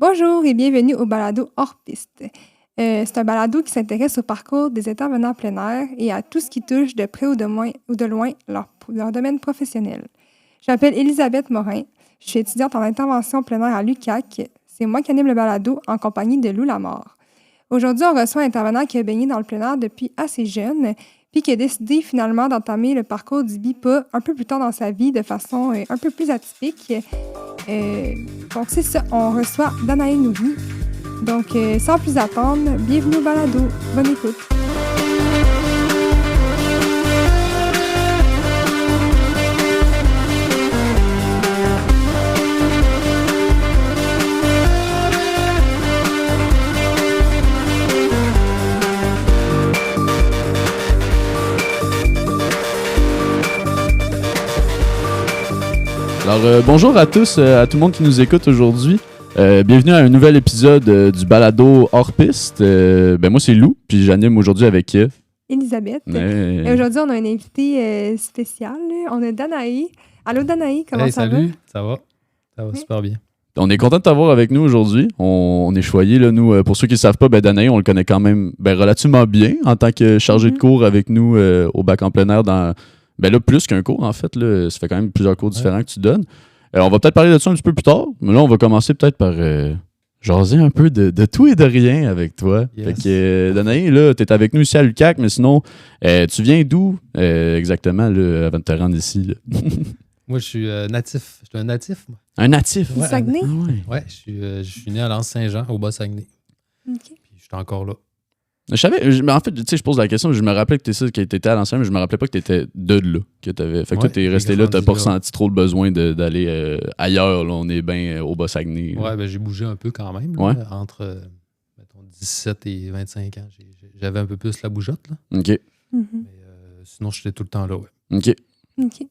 Bonjour et bienvenue au balado Hors Piste. C'est un balado qui s'intéresse au parcours des intervenants plein air et à tout ce qui touche de près ou de loin leur domaine professionnel. Je m'appelle Elisabeth Morin. Je suis étudiante en intervention plein air à l'UQAC. C'est moi qui anime le balado en compagnie de Lou Lamar. Aujourd'hui, on reçoit un intervenant qui a baigné dans le plein air depuis assez jeune, puis qui a décidé finalement d'entamer le parcours du BIPA un peu plus tard dans sa vie de façon un peu plus atypique. Donc, c'est ça, on reçoit Danae Nouri. Donc, sans plus attendre, bienvenue au balado. Bonne écoute. Alors, bonjour à tous, à tout le monde qui nous écoute aujourd'hui. Bienvenue à un nouvel épisode du balado Hors Piste. Moi, c'est Lou, puis j'anime aujourd'hui avec Elisabeth. Et aujourd'hui, on a un invité spécial. On a Danae. Allô, Danae, comment ça va? Salut, ça va super bien. On est content de t'avoir avec nous aujourd'hui. On est choyés, là, nous. Pour ceux qui ne savent pas, Danae, on le connaît quand même relativement bien en tant que chargé de cours avec nous au bac en plein air dans... là, plus qu'un cours, en fait. Là, ça fait quand même plusieurs cours différents que tu donnes. On va peut-être parler de ça un petit peu plus tard, mais là, on va commencer peut-être par jaser un peu de tout et de rien avec toi. Yes. Fait que, Danae, là, t'es avec nous ici à l'UQAC, mais sinon, tu viens d'où exactement là, avant de te rendre ici? Là? Moi, je suis natif. Je suis un natif, moi. Un natif? Du Saguenay? Ouais, je suis né à l'Anse-Saint-Jean, au Bas-Saguenay. OK. Puis je suis encore là. Je savais, en fait, tu sais, je pose la question, je me rappelais que t'étais à l'ancien, mais je me rappelais pas que t'étais de là. Que t'avais. Fait que toi, t'es resté là, t'as pas ressenti trop le besoin d'aller ailleurs. Là, on est bien au Bas-Saguenay. Ouais, j'ai bougé un peu quand même. Là, entre, mettons, 17 et 25 ans. J'avais un peu plus la bougeotte, là. OK. Mm-hmm. Mais sinon, j'étais tout le temps là, ouais. OK. OK.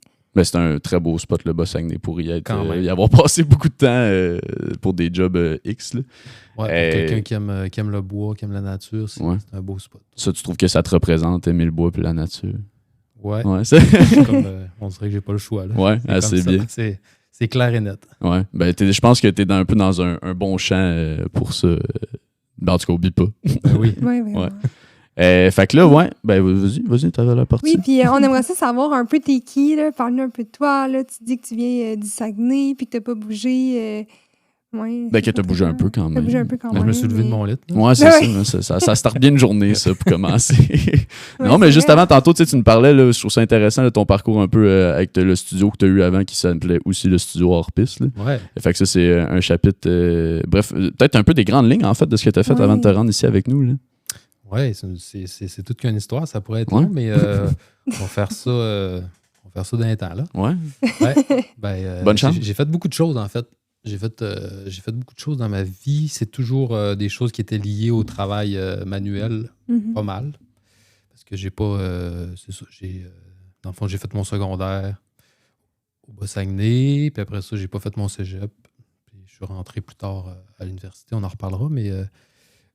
C'est un très beau spot, le Bas-Saguenay, pour y être. Quand même. Y avoir passé beaucoup de temps pour des jobs X. Là. Ouais, pour quelqu'un qui aime le bois, qui aime la nature, c'est un beau spot. Ça, tu trouves que ça te représente, aimer le bois et la nature? Ouais. C'est comme, on dirait que j'ai pas le choix. Là. Ouais, assez bien. C'est clair et net. Ouais. Je pense que t'es un peu dans un bon champ pour ça. En tout cas, oublie pas. Oui. Ouais. Fait que là, vas-y, t'avais la partie. Oui, puis on aimerait ça savoir un peu t'es qui, là. Parle-nous un peu de toi, là. Tu dis que tu viens du Saguenay, puis que t'as pas bougé. Que t'as bougé un peu quand même. T'as bougé un peu quand même. Je me suis levé de mon lit. Là. Ouais, c'est ça. Ça starte bien une journée, ça, pour commencer. Non, mais juste avant, tantôt, tu me parlais, là, je trouve ça intéressant, là, ton parcours un peu avec le studio que tu as eu avant, qui s'appelait aussi le studio Hors Piste. Là. Ouais. Fait que ça, c'est un chapitre... bref, peut-être un peu des grandes lignes, en fait, de ce que tu as fait avant de te rendre ici avec nous. Là. Oui, c'est toute qu'une histoire, ça pourrait être long, mais on va faire ça dans les temps, là. Ouais. Bonne chance. J'ai fait beaucoup de choses, en fait. J'ai fait beaucoup de choses dans ma vie. C'est toujours des choses qui étaient liées au travail manuel, pas mal. Parce que j'ai pas... c'est ça, dans le fond, j'ai fait mon secondaire au Bas-Saguenay, puis après ça, j'ai pas fait mon cégep. Puis je suis rentré plus tard à l'université, on en reparlera, mais...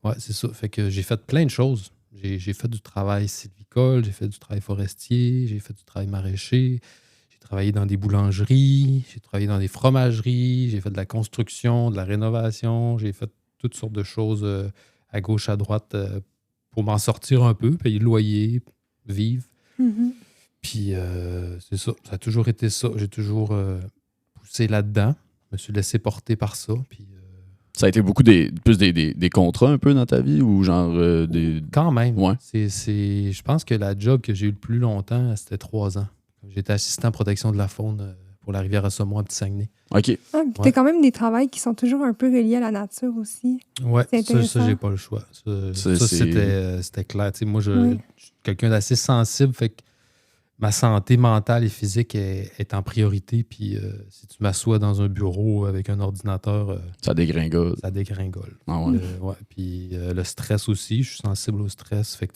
ouais, c'est ça. Fait que j'ai fait plein de choses. J'ai fait du travail sylvicole, j'ai fait du travail forestier, j'ai fait du travail maraîcher, j'ai travaillé dans des boulangeries, j'ai travaillé dans des fromageries, j'ai fait de la construction, de la rénovation, j'ai fait toutes sortes de choses à gauche, à droite pour m'en sortir un peu, payer le loyer, vivre. Mm-hmm. Puis c'est ça. Ça a toujours été ça. J'ai toujours poussé là-dedans. Je me suis laissé porter par ça. Puis ça a été beaucoup plus des contrats un peu dans ta vie ou genre des... Quand même. Ouais. Je pense que la job que j'ai eu le plus longtemps, c'était 3 ans. J'étais assistant protection de la faune pour la rivière Assommoir à Petit-Saguenay. OK. Ah, puis t'as quand même des travails qui sont toujours un peu reliés à la nature aussi. Ouais, ça j'ai pas le choix. C'était clair. T'sais, moi, je suis quelqu'un d'assez sensible, fait que ma santé mentale et physique est en priorité. Puis si tu m'assois dans un bureau avec un ordinateur... ça dégringole. Ça dégringole. Ah ouais. Puis le stress aussi, je suis sensible au stress. Fait que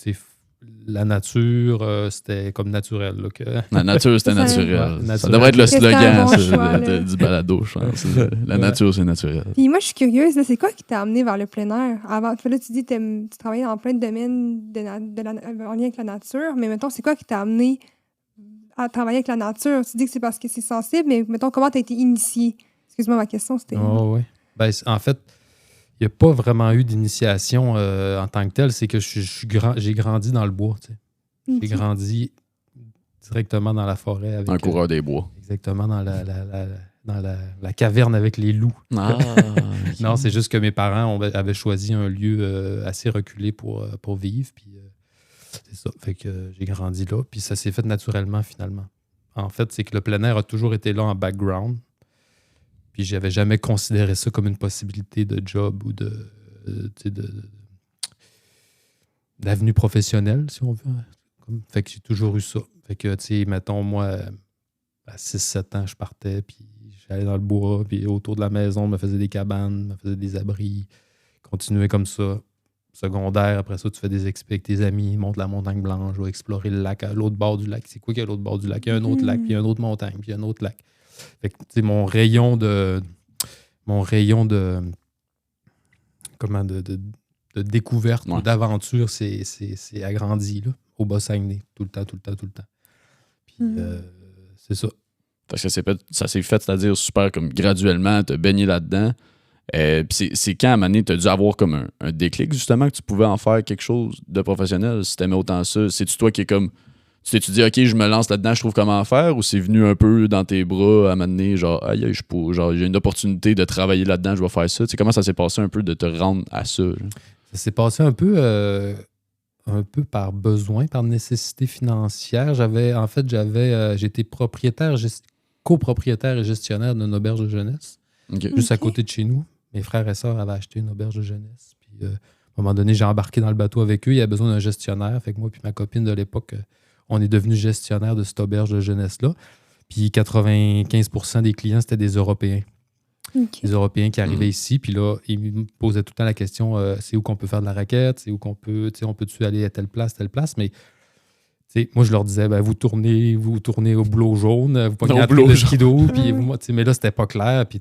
la nature, c'était comme naturel. Là, que... La nature, c'était naturel. Ouais, ça devrait être le slogan choix, du balado, je pense. La nature, c'est naturel. Puis moi, je suis curieuse. Là, c'est quoi qui t'a amené vers le plein air? Avant, là, tu dis que tu travaillais dans plein de domaines en lien avec la nature, mais mettons, c'est quoi qui t'a amené à travailler avec la nature? Tu dis que c'est parce que c'est sensible, mais mettons, comment tu as été initié? Excuse-moi, ma question, c'était... Oh, oui. Ben, en fait, n'y a pas vraiment eu d'initiation en tant que telle. C'est que j'ai grandi dans le bois. Tu sais. Ok. J'ai grandi directement dans la forêt. Avec, Un coureur des bois. Exactement, dans la caverne avec les loups. Ah, Non, c'est juste que mes parents avaient choisi un lieu assez reculé pour vivre. Puis c'est ça. Fait que j'ai grandi là. Puis ça s'est fait naturellement, finalement. En fait, c'est que le plein air a toujours été là en background. Puis j'avais jamais considéré ça comme une possibilité de job ou d'avenue professionnelle, si on veut. Fait que j'ai toujours eu ça. Fait que, tu sais, mettons, moi, à 6-7 ans, je partais, puis j'allais dans le bois, puis autour de la maison, je me faisais des cabanes, je me faisais des abris. Continuais comme ça. Secondaire, après ça, tu fais des expés avec tes amis, monte la montagne blanche, je vais explorer le lac à l'autre bord du lac. C'est quoi qu'il y a à l'autre bord du lac? Il y a un autre lac, puis il y a une autre montagne, puis il y a un autre lac. Fait que, tu sais, mon rayon de découverte ou d'aventure, c'est agrandi, là, au Bas-Saguenay, tout le temps. Puis, c'est ça. Parce que ça s'est fait, c'est-à-dire super comme graduellement, t'as baigné là-dedans. Puis c'est quand, à un moment donné, t'as dû avoir comme un déclic, justement, que tu pouvais en faire quelque chose de professionnel, si t'aimais autant ça. C'est-tu toi qui est comme... Tu t'es dit, OK, je me lance là-dedans, je trouve comment faire, ou c'est venu un peu dans tes bras à un moment donné, genre, aïe, j'ai une opportunité de travailler là-dedans, je vais faire ça. Tu sais, comment ça s'est passé un peu de te rendre à ça? Genre? Ça s'est passé un peu par besoin, par nécessité financière. J'étais copropriétaire et gestionnaire d'une auberge de jeunesse, juste à côté de chez nous. Mes frères et sœurs avaient acheté une auberge de jeunesse. Puis, à un moment donné, j'ai embarqué dans le bateau avec eux. Il y avait besoin d'un gestionnaire. Fait que moi et ma copine de l'époque, on est devenus gestionnaires de cette auberge de jeunesse-là. Puis 95% des clients, c'était des Européens. Les Européens qui arrivaient ici, puis là, ils me posaient tout le temps la question, c'est où qu'on peut faire de la raquette, c'est où qu'on peut, on peut-tu aller à telle place, mais moi, je leur disais, vous tournez au boulot jaune, vous pognez le skido, puis mais là, c'était pas clair, puis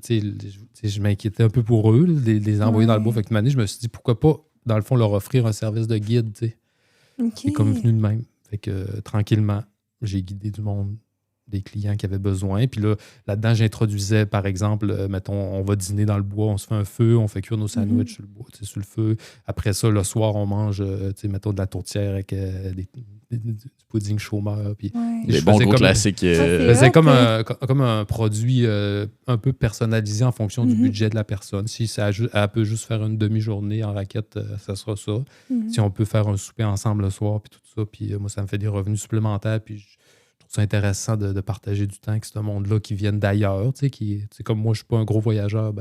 je m'inquiétais un peu pour eux, de les envoyer dans le bois. Fait que une année, je me suis dit, pourquoi pas, dans le fond, leur offrir un service de guide, C'est comme venu de même. Fait que tranquillement, j'ai guidé du monde, des clients qui avaient besoin. Puis là-dedans, j'introduisais, par exemple, mettons, on va dîner dans le bois, on se fait un feu, on fait cuire nos sandwichs sur le bois, sur le feu. Après ça, le soir, on mange, mettons, de la tourtière avec du pudding chômeur. Puis les bons gros classiques. C'est comme un produit un peu personnalisé en fonction du budget de la personne. Si elle peut juste faire une demi-journée en raquette, ça sera ça. Si on peut faire un souper ensemble le soir, puis tout ça, puis moi, ça me fait des revenus supplémentaires, puis je trouve ça intéressant de partager du temps avec ce monde-là qui viennent d'ailleurs. Comme moi, je ne suis pas un gros voyageur,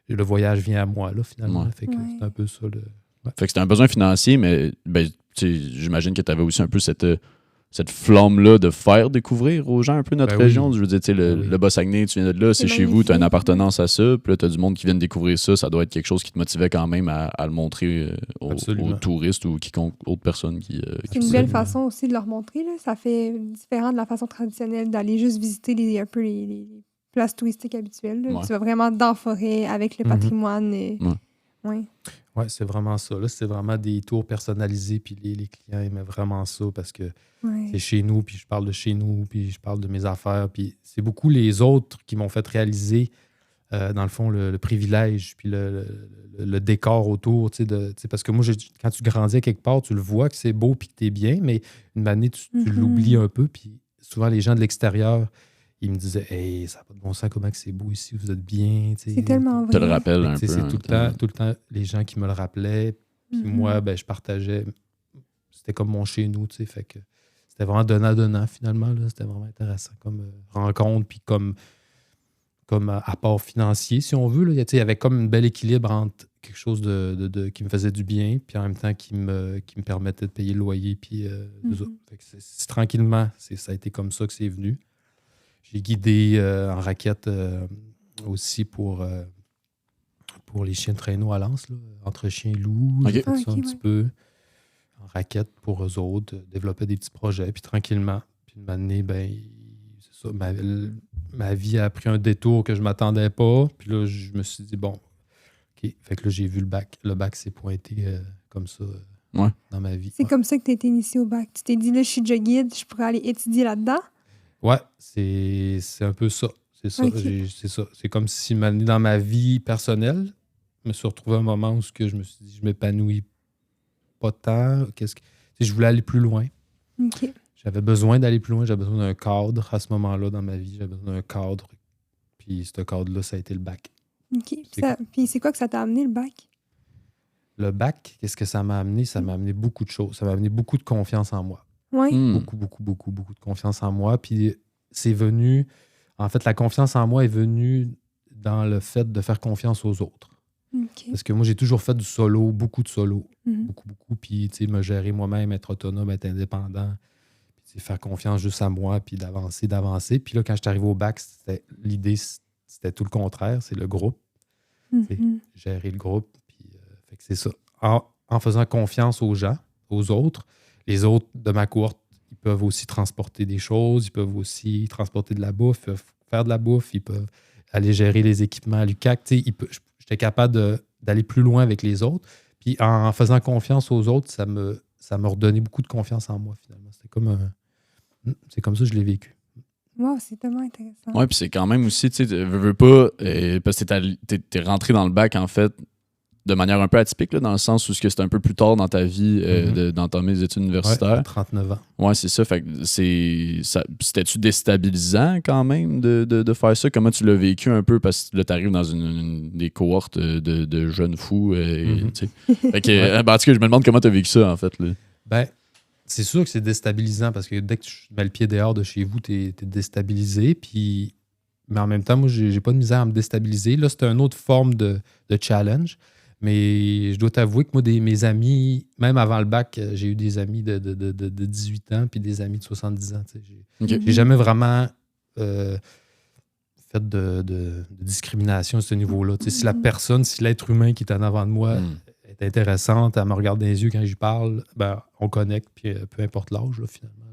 le voyage vient à moi, là, finalement. Ouais. Fait que c'est un peu ça. Fait que c'était un besoin financier, mais j'imagine que tu avais aussi un peu cette flamme-là de faire découvrir aux gens un peu notre région. Je veux dire, le Bas-Saguenay, tu viens de là, c'est chez vous, tu as une appartenance à ça, puis là, tu as du monde qui vient de découvrir ça. Ça doit être quelque chose qui te motivait quand même à le montrer aux touristes ou quiconque autre personne qui c'est une belle façon aussi de leur montrer. Là. Ça fait différent de la façon traditionnelle d'aller juste visiter les places touristiques habituelles. Là. Tu vas vraiment dans la forêt avec le patrimoine. Oui, c'est vraiment ça. Là, c'est vraiment des tours personnalisés, puis les clients aimaient vraiment ça parce que c'est chez nous, puis je parle de chez nous, puis je parle de mes affaires. Puis c'est beaucoup les autres qui m'ont fait réaliser, dans le fond, le privilège, puis le décor autour. Parce que moi, quand tu grandis à quelque part, tu le vois que c'est beau, puis que tu es bien, mais une année, tu l'oublies un peu. Puis souvent, les gens de l'extérieur, ils me disaient « Hey, ça n'a pas de bon sens, comment que c'est beau ici, vous êtes bien. » C'est tellement vrai. Tu te le rappelles un peu. C'est tout le temps les gens qui me le rappelaient. Puis moi, je partageais. C'était comme mon chez nous, fait que c'était vraiment donnant-donnant, finalement. Là. C'était vraiment intéressant comme rencontre, puis comme apport financier, si on veut. Là. Il y avait comme un bel équilibre entre quelque chose qui me faisait du bien, puis en même temps qui me permettait de payer le loyer. Puis, fait que c'est tranquillement, ça a été comme ça que c'est venu. J'ai guidé en raquette aussi pour les chiens de traîneau à Lens, là, entre chiens et loups. J'ai fait ça un petit peu en raquette pour eux autres, développer des petits projets. Puis tranquillement, puis une année, c'est ça, ma vie a pris un détour que je ne m'attendais pas. Puis là, je me suis dit, bon, OK. Fait que là, j'ai vu le bac. Le bac s'est pointé comme ça dans ma vie. C'est comme ça que tu as été initié au bac. Tu t'es dit, là, je suis déjà guide, je pourrais aller étudier là-dedans? Ouais, c'est un peu ça. C'est ça. Okay. C'est ça. C'est comme si dans ma vie personnelle, me suis retrouvé à un moment où je me suis dit, je m'épanouis pas tant. Je voulais aller plus loin. OK. J'avais besoin d'aller plus loin. J'avais besoin d'un cadre à ce moment-là dans ma vie. J'avais besoin d'un cadre. Puis ce cadre-là, ça a été le bac. OK. Puis c'est quoi que ça t'a amené, le bac? Le bac, qu'est-ce que ça m'a amené? Ça m'a amené beaucoup de choses. Ça m'a amené beaucoup de confiance en moi. Oui. Beaucoup de confiance en moi. Puis c'est venu... En fait, la confiance en moi est venue dans le fait de faire confiance aux autres. OK. Parce que moi, j'ai toujours fait du solo, beaucoup de solo. Mhm. Beaucoup. Puis, tu sais, me gérer moi-même, être autonome, être indépendant. Puis, faire confiance juste à moi, puis d'avancer. Puis là, quand je suis arrivé au bac, l'idée, c'était tout le contraire. C'est le groupe. Mhm. Gérer le groupe. Puis, fait que c'est ça. En faisant confiance aux gens, aux autres, les autres de ma cohorte, ils peuvent aussi transporter des choses, ils peuvent aussi transporter de la bouffe, ils peuvent faire de la bouffe, ils peuvent aller gérer les équipements à l'UQAC. J'étais capable d'aller plus loin avec les autres. Puis en faisant confiance aux autres, ça me redonnait beaucoup de confiance en moi, finalement. C'est comme ça que je l'ai vécu. Wow, c'est tellement intéressant. Ouais, puis c'est quand même aussi, tu sais, veux pas, parce que t'es rentré dans le bac, en fait, de manière un peu atypique, là, dans le sens où c'était un peu plus tard dans ta vie, dans mes études universitaires. Ouais, 39 ans. Ouais, c'est ça. Fait que c'était-tu déstabilisant quand même de faire ça? Comment tu l'as vécu un peu? Parce que là, t'arrives dans des cohortes de jeunes fous. Tu sais. Fait que, en tout cas, je me demande comment t'as vécu ça, en fait. Là. Ben, c'est sûr que c'est déstabilisant parce que dès que tu mets le pied dehors de chez vous, t'es déstabilisé. Puis... Mais en même temps, moi, j'ai pas de misère à me déstabiliser. Là, c'est une autre forme de challenge. Mais je dois t'avouer que moi, mes amis, même avant le bac, j'ai eu des amis de 18 ans puis des amis de 70 ans. J'ai jamais vraiment fait de discrimination à ce niveau-là. Si la personne, si l'être humain qui est en avant de moi est intéressante, elle me regarde dans les yeux quand j'y parle, ben, on connecte, puis peu importe l'âge, là, finalement.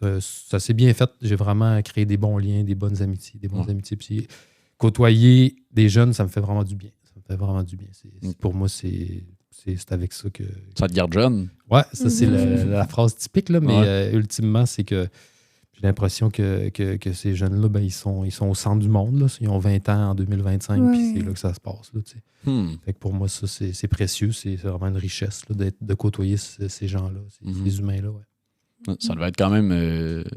Là, ça s'est bien fait. J'ai vraiment créé des bons liens, des bonnes amitiés. Puis côtoyer des jeunes, ça me fait vraiment du bien. Vraiment du bien. Pour moi, c'est avec ça que... Ça te garde jeune? Ouais, ça, c'est la phrase typique, là, mais ultimement, c'est que j'ai l'impression que ces jeunes-là, ben, ils sont au centre du monde. Là. Ils ont 20 ans en 2025, puis c'est là que ça se passe. Là, fait que pour moi, ça, c'est précieux. C'est vraiment une richesse là, de côtoyer ces gens-là, ces humains-là. Ouais. Ça devait être quand même...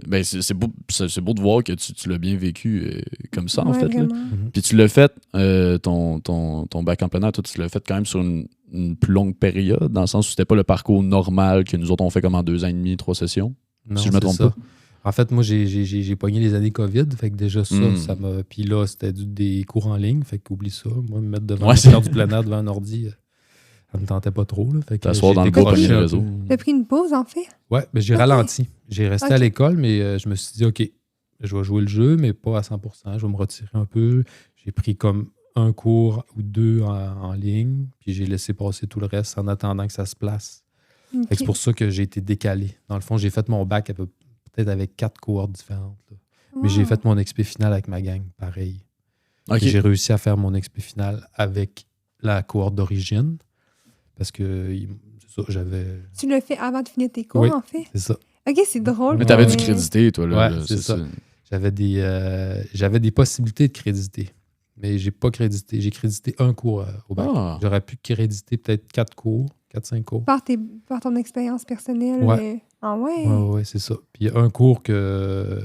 ben c'est beau de voir que tu l'as bien vécu comme ça, en fait. Là. Puis tu l'as fait, ton bac en plein air, toi, tu l'as fait quand même sur une plus longue période, dans le sens où c'était pas le parcours normal que nous autres, on fait comme en 2 ans et demi, 3 sessions. Non, si je me trompe pas. En fait, moi, j'ai pogné les années COVID, fait que déjà ça m'a... Puis là, c'était des cours en ligne, fait qu'oublie ça. Moi, me mettre devant faire du plein air devant un ordi... Ça me tentait pas trop. Là. T'asseoir dans le groupe le réseau. T'as pris une pause, en fait? Ouais, mais j'ai ralenti. J'ai resté à l'école, mais je me suis dit, OK, je vais jouer le jeu, mais pas à 100%. Je vais me retirer un peu. J'ai pris comme un cours ou 2 en ligne, puis j'ai laissé passer tout le reste en attendant que ça se place. C'est pour ça que j'ai été décalé. Dans le fond, j'ai fait mon bac peut-être avec 4 cohortes différentes. Là. Wow. Mais j'ai fait mon expé final avec ma gang, pareil. J'ai réussi à faire mon expé final avec la cohorte d'origine. Parce que c'est ça, j'avais... Tu l'as fait avant de finir tes cours, en fait? C'est ça. OK, c'est drôle. Mais t'avais dû créditer, toi. Là, ouais, c'est ça. J'avais des possibilités de créditer. Mais j'ai pas crédité. J'ai crédité un cours au bac. J'aurais pu créditer peut-être 4 cours, 4-5 cours. Par ton expérience personnelle? Ouais. Ah ouais? Ouais, c'est ça. Puis il y a un cours que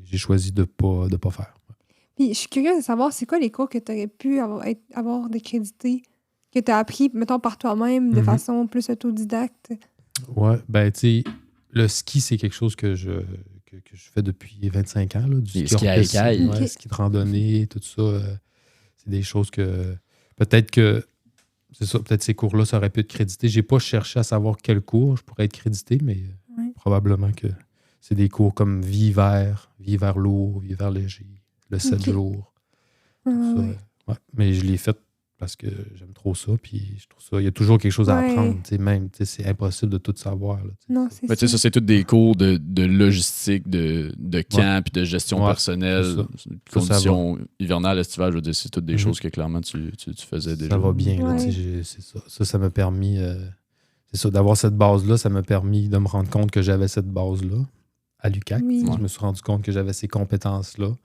j'ai choisi de pas faire. Puis je suis curieuse de savoir, c'est quoi les cours que tu aurais pu avoir décrédités? Que tu as appris, mettons, par toi-même, de façon plus autodidacte? Ouais, ben, tu sais, le ski, c'est quelque chose que je fais depuis 25 ans. Là, du ski à écailles. Ouais, ski de randonnée, tout ça. C'est des choses que... Peut-être que... C'est ça, peut-être ces cours-là, ça aurait pu être crédité. J'ai pas cherché à savoir quel cours je pourrais être crédité, mais probablement que c'est des cours comme vie-hiver lourd, vie-hiver léger, le 7 jours. Tout ça. Ouais. Mais je l'ai fait parce que j'aime trop ça, puis je trouve ça... Il y a toujours quelque chose à apprendre, même, c'est impossible de tout savoir. Là, non, c'est ça. Ça, c'est tous des cours de logistique, de camp, puis de gestion personnelle, conditions hivernales, estivales, je veux dire, c'est toutes des choses que clairement tu faisais déjà. Ça va bien, là, c'est ça. Ça m'a permis... c'est ça, d'avoir cette base-là, ça m'a permis de me rendre compte que j'avais cette base-là à l'UQAC. Oui. Je me suis rendu compte que j'avais ces compétences-là.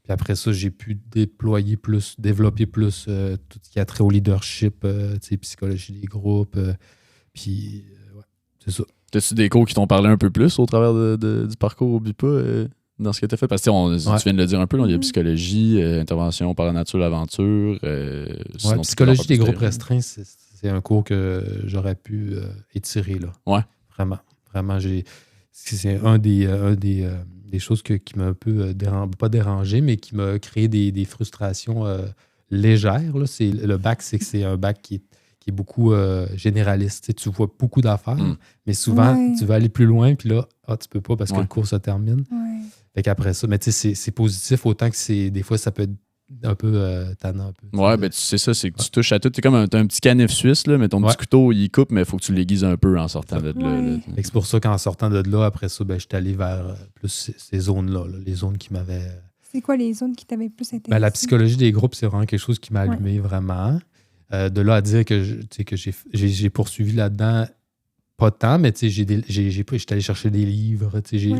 Puis après ça, j'ai pu développer plus tout ce qui a trait au leadership, psychologie des groupes. Puis, ouais, c'est ça. T'as-tu des cours qui t'ont parlé un peu plus au travers du parcours au BIPA dans ce que tu as fait? Parce que tu viens de le dire un peu, là, il y a psychologie, intervention par la nature, l'aventure. Psychologie des groupes restreints, c'est un cours que j'aurais pu étirer. Là. Ouais. Vraiment, c'est un des choses qui m'a un peu pas dérangé, mais qui m'a créé des frustrations légères. Là. Le bac, c'est un bac qui est beaucoup généraliste. Tu vois beaucoup d'affaires, mais souvent, tu veux aller plus loin, puis là, tu peux pas parce que le cours se termine. Ouais. Fait qu'après ça, mais tu sais, c'est positif autant que des fois, ça peut être un peu tannant. Un peu, ouais, ben tu sais ça, c'est que tu touches à tout. T'es comme t'as un petit canif suisse, là, mais ton petit couteau, il coupe, mais il faut que tu l'aiguises un peu en sortant de là. C'est pour ça qu'en sortant de là, après ça, ben, j'étais allé vers plus ces zones-là, les zones qui m'avaient... C'est quoi les zones qui t'avaient plus intéressé? Ben, la psychologie des groupes, c'est vraiment quelque chose qui m'a allumé vraiment. De là à dire que j'ai poursuivi là-dedans, pas tant, mais j'étais allé chercher des livres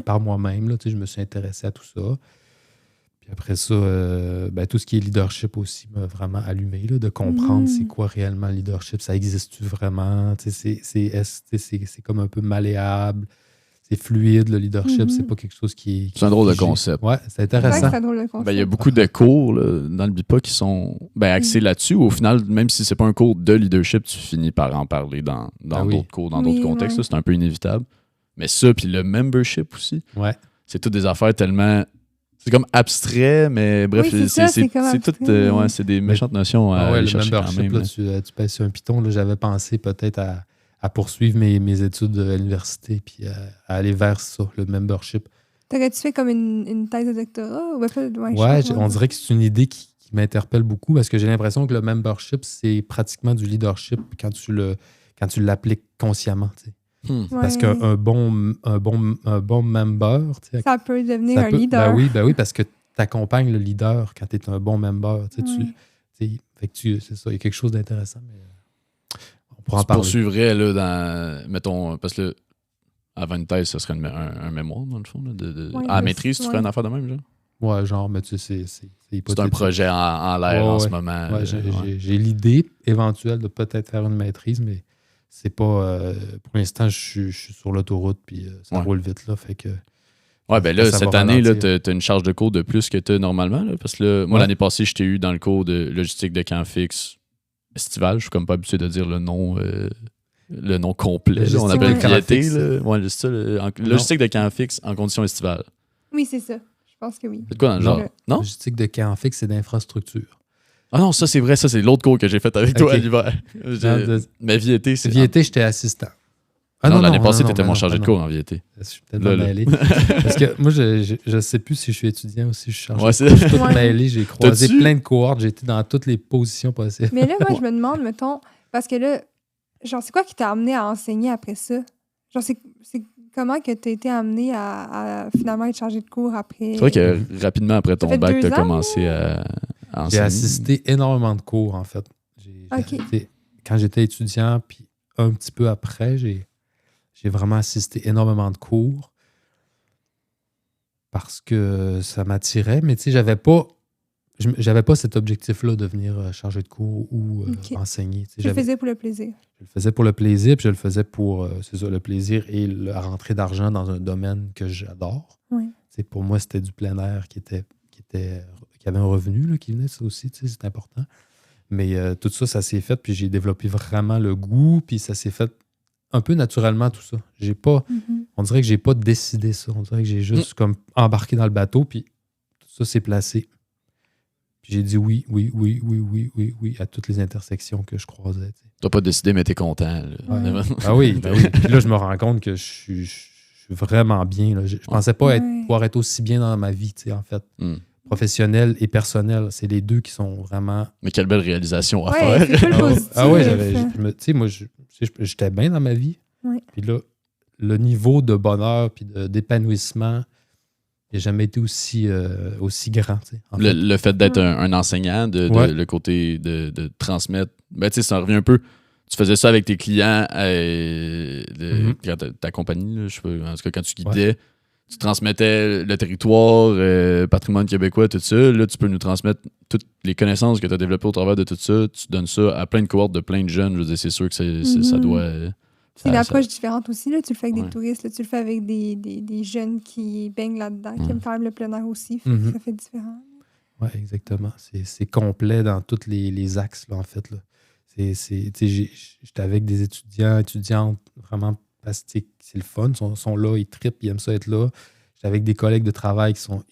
par moi-même. Là, je me suis intéressé à tout ça. Puis après ça, tout ce qui est leadership aussi m'a vraiment allumé, là, de comprendre c'est quoi réellement le leadership. Ça existe-tu vraiment? C'est comme un peu malléable. C'est fluide, le leadership. C'est pas quelque chose qui est... C'est un drôle de concept. Ouais, c'est intéressant. Il y a beaucoup de cours là, dans le BIPA qui sont axés là-dessus. Au final, même si c'est pas un cours de leadership, tu finis par en parler dans d'autres cours, dans d'autres contextes. Là, c'est un peu inévitable. Mais ça, puis le membership aussi, c'est toutes des affaires tellement... C'est comme abstrait, mais bref, c'est tout... c'est des méchantes notions à aller chercher quand même. Là, tu pèses sur un piton. Là, j'avais pensé peut-être à poursuivre mes études à l'université puis à aller vers ça, le membership. T'aurais-tu fait comme une thèse de doctorat? On dirait que c'est une idée qui m'interpelle beaucoup parce que j'ai l'impression que le membership, c'est pratiquement du leadership quand tu l'appliques consciemment. Parce qu'un bon member... Ça peut devenir un leader. Ben oui, parce que tu accompagnes le leader quand tu es un bon member. C'est ça, il y a quelque chose d'intéressant. Mais on pourra en parler. Tu poursuivrais là, mettons, parce que avant une thèse, ce serait un mémoire, dans le fond. À la maîtrise, tu ferais une affaire de même, genre? Ouais, genre, mais tu sais, c'est hypothétique. C'est un projet en l'air en ce moment. Ouais, j'ai l'idée éventuelle de peut-être faire une maîtrise, mais c'est pas... pour l'instant, je suis sur l'autoroute, puis ça roule vite, là, fait que... Ouais, ben là, cette année, tu as une charge de cours de plus que tu as normalement, là, parce que là, moi, l'année passée, je t'ai eu dans le cours de logistique de camp fixe estival. Je suis comme pas habitué de dire le nom complet. Là, on appelle VIET. Ouais, c'est ça, logistique de camp fixe en conditions estivales. Oui, c'est ça. Je pense que oui. C'est quoi dans le genre? Non? Logistique de camp fixe, c'est d'infrastructure. Ah non, ça, c'est vrai. Ça, c'est l'autre cours que j'ai fait avec toi à l'hiver. Mais VIET, c'est... VIET, j'étais assistant. Non, l'année passée, tu étais mon chargé de cours en VIET. Je suis peut-être mêlé. Parce que moi, je ne sais plus si je suis étudiant ou si je suis chargé de cours. Je suis tout mêlé. J'ai croisé plein de cohortes. J'ai été dans toutes les positions possibles. Mais là, moi, je me demande, mettons, parce que là, genre, c'est quoi qui t'a amené à enseigner après ça? Genre, c'est comment que tu as été amené à finalement être chargé de cours après? C'est vrai que rapidement après ton bac, tu as commencé à enseigner. J'ai assisté énormément de cours, en fait. Quand j'étais étudiant, puis un petit peu après, j'ai vraiment assisté énormément de cours parce que ça m'attirait, mais tu sais, j'avais pas cet objectif-là de devenir chargé de cours ou enseigner. Je le faisais pour le plaisir. Je le faisais pour le plaisir, puis je le faisais pour le plaisir et la rentrée d'argent dans un domaine que j'adore. Oui. Pour moi, c'était du plein air qui avait un revenu là, qui venait, ça aussi, c'est important. Mais tout ça, ça s'est fait, puis j'ai développé vraiment le goût, puis ça s'est fait un peu naturellement, tout ça. J'ai pas... On dirait que j'ai pas décidé ça. On dirait que j'ai juste comme embarqué dans le bateau, puis tout ça s'est placé. Puis j'ai dit oui à toutes les intersections que je croisais. T'as pas décidé, mais t'es content. Ouais. Ah oui, ben oui. Puis là, je me rends compte que je suis vraiment bien. Là. Je pensais pas pouvoir être aussi bien dans ma vie, en fait. Professionnel et personnel, c'est les deux qui sont vraiment... Mais quelle belle réalisation à faire. Moi, j'étais bien dans ma vie. Oui. Puis là, le niveau de bonheur puis d'épanouissement n'a jamais été aussi grand. Le fait d'être un enseignant, le côté de transmettre, ça revient un peu. Tu faisais ça avec tes clients quand t'accompagnes, je sais pas, en tout cas quand tu guidais. tu transmettais le territoire, patrimoine québécois, tout ça. Là, tu peux nous transmettre toutes les connaissances que tu as développées au travers de tout ça. Tu donnes ça à plein de cohortes de plein de jeunes. Je veux dire, c'est sûr que ça doit... C'est une approche différente aussi. Là. Tu le fais avec des touristes, là. Tu le fais avec des jeunes qui baignent là-dedans, qui aiment quand même le plein air aussi. Ça fait différent. Oui, exactement. C'est complet dans tous les axes, là, en fait. Là. J'étais avec des étudiantes vraiment plastiques. C'est le fun. Ils sont là, ils trippent, ils aiment ça être là. J'étais avec des collègues de travail qui sont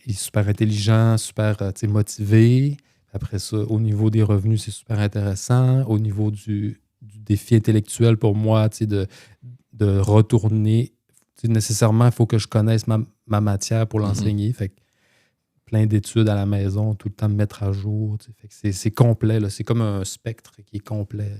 super intelligents, super motivés. Après ça, au niveau des revenus, c'est super intéressant. Au niveau du défi intellectuel pour moi, de retourner. Nécessairement, il faut que je connaisse ma matière pour l'enseigner. Fait que plein d'études à la maison, tout le temps me mettre à jour. Fait que c'est complet. Là. C'est comme un spectre qui est complet.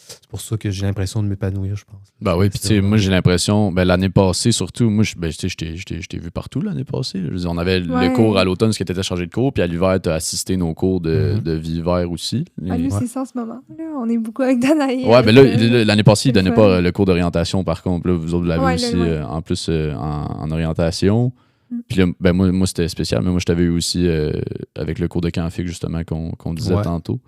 C'est pour ça que j'ai l'impression de m'épanouir, je pense. Ben oui, puis tu sais, moi j'ai l'impression, l'année passée surtout, moi je t'ai vu partout l'année passée. Je veux dire, on avait le cours à l'automne, ce qui était chargé de cours, puis à l'hiver, tu as assisté nos cours de vie hiver aussi. Nous, c'est ça en ce moment. Là, on est beaucoup avec Danaï. Ouais, ben là, l'année passée, il ne donnait pas le cours d'orientation, par contre. Là, vous autres l'avez aussi en plus en orientation. Puis là, ben moi c'était spécial, mais moi je t'avais eu aussi avec le cours de Canfic, justement, qu'on disait tantôt.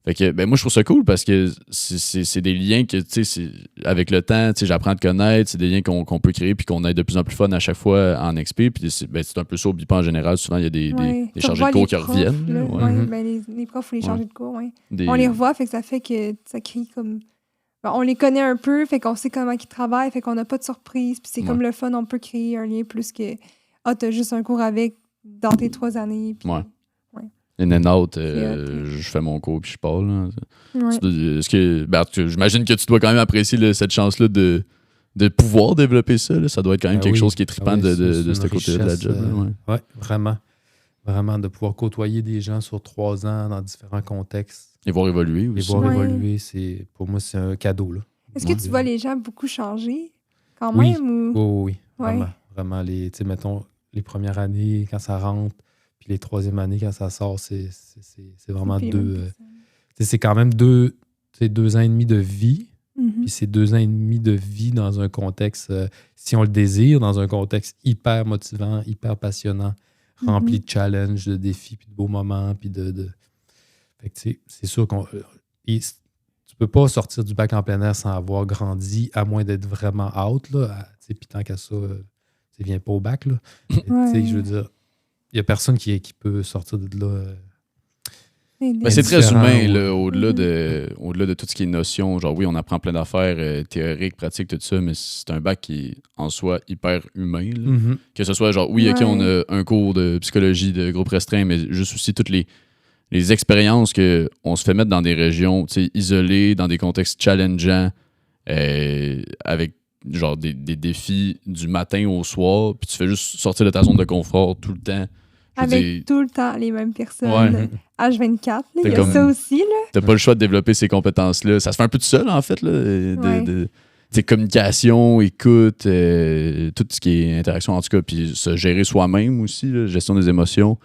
Fait que, ben moi, je trouve ça cool parce que c'est des liens que, tu sais, avec le temps, tu sais, j'apprends à te connaître, c'est des liens qu'on peut créer puis qu'on a de plus en plus fun à chaque fois en XP. Puis c'est un peu ça au BIPA en général. Souvent, il y a des chargés de cours qui reviennent. Les profs ou les chargés de cours, on les revoit, fait que ça fait que ça crée comme... on les connaît un peu, fait qu'on sait comment ils travaillent, fait qu'on n'a pas de surprise. Puis c'est comme le fun, on peut créer un lien plus que t'as juste un cours avec dans tes 3 années. Puis, in and out, je fais mon cours puis je pars. Là. J'imagine que tu dois quand même apprécier cette chance-là de pouvoir développer ça. Là. Ça doit être quand même quelque chose qui est trippant de ce côté-là de la job. Oui, vraiment. Vraiment, de pouvoir côtoyer des gens sur 3 ans dans différents contextes. Et voir évoluer aussi. Et voir évoluer, pour moi, c'est un cadeau. Là. Est-ce que tu vois les gens beaucoup changer quand même? Oui. Vraiment. Mettons, les premières années, quand ça rentre, puis les 3e années, quand ça sort, c'est vraiment c'est quand même 2 ans et demi de vie. Puis c'est 2 ans et demi de vie dans un contexte, si on le désire, dans un contexte hyper motivant, hyper passionnant, rempli de challenges, de défis, puis de beaux moments, puis Fait que c'est sûr qu'on... Tu peux pas sortir du bac en plein air sans avoir grandi, à moins d'être vraiment out, là. Puis tant qu'à ça, viens pas au bac, là. Je veux dire... Il n'y a personne qui peut sortir de là. C'est très humain, là, au-delà de tout ce qui est notion. Genre, oui, on apprend plein d'affaires théoriques, pratiques, tout ça, mais c'est un bac qui est en soi hyper humain. Là. Que ce soit, genre, oui, OK, on a un cours de psychologie de groupe restreint, mais juste aussi toutes les expériences qu'on se fait mettre dans des régions isolées, dans des contextes challengeants, avec genre des défis du matin au soir, puis tu fais juste sortir de ta zone de confort tout le temps. Avec tout le temps les mêmes personnes. H24, là, il y a ça aussi. Là. T'as pas le choix de développer ces compétences-là. Ça se fait un peu tout seul, en fait. Là, communication, écoute, tout ce qui est interaction, en tout cas, puis se gérer soi-même aussi, là, gestion des émotions.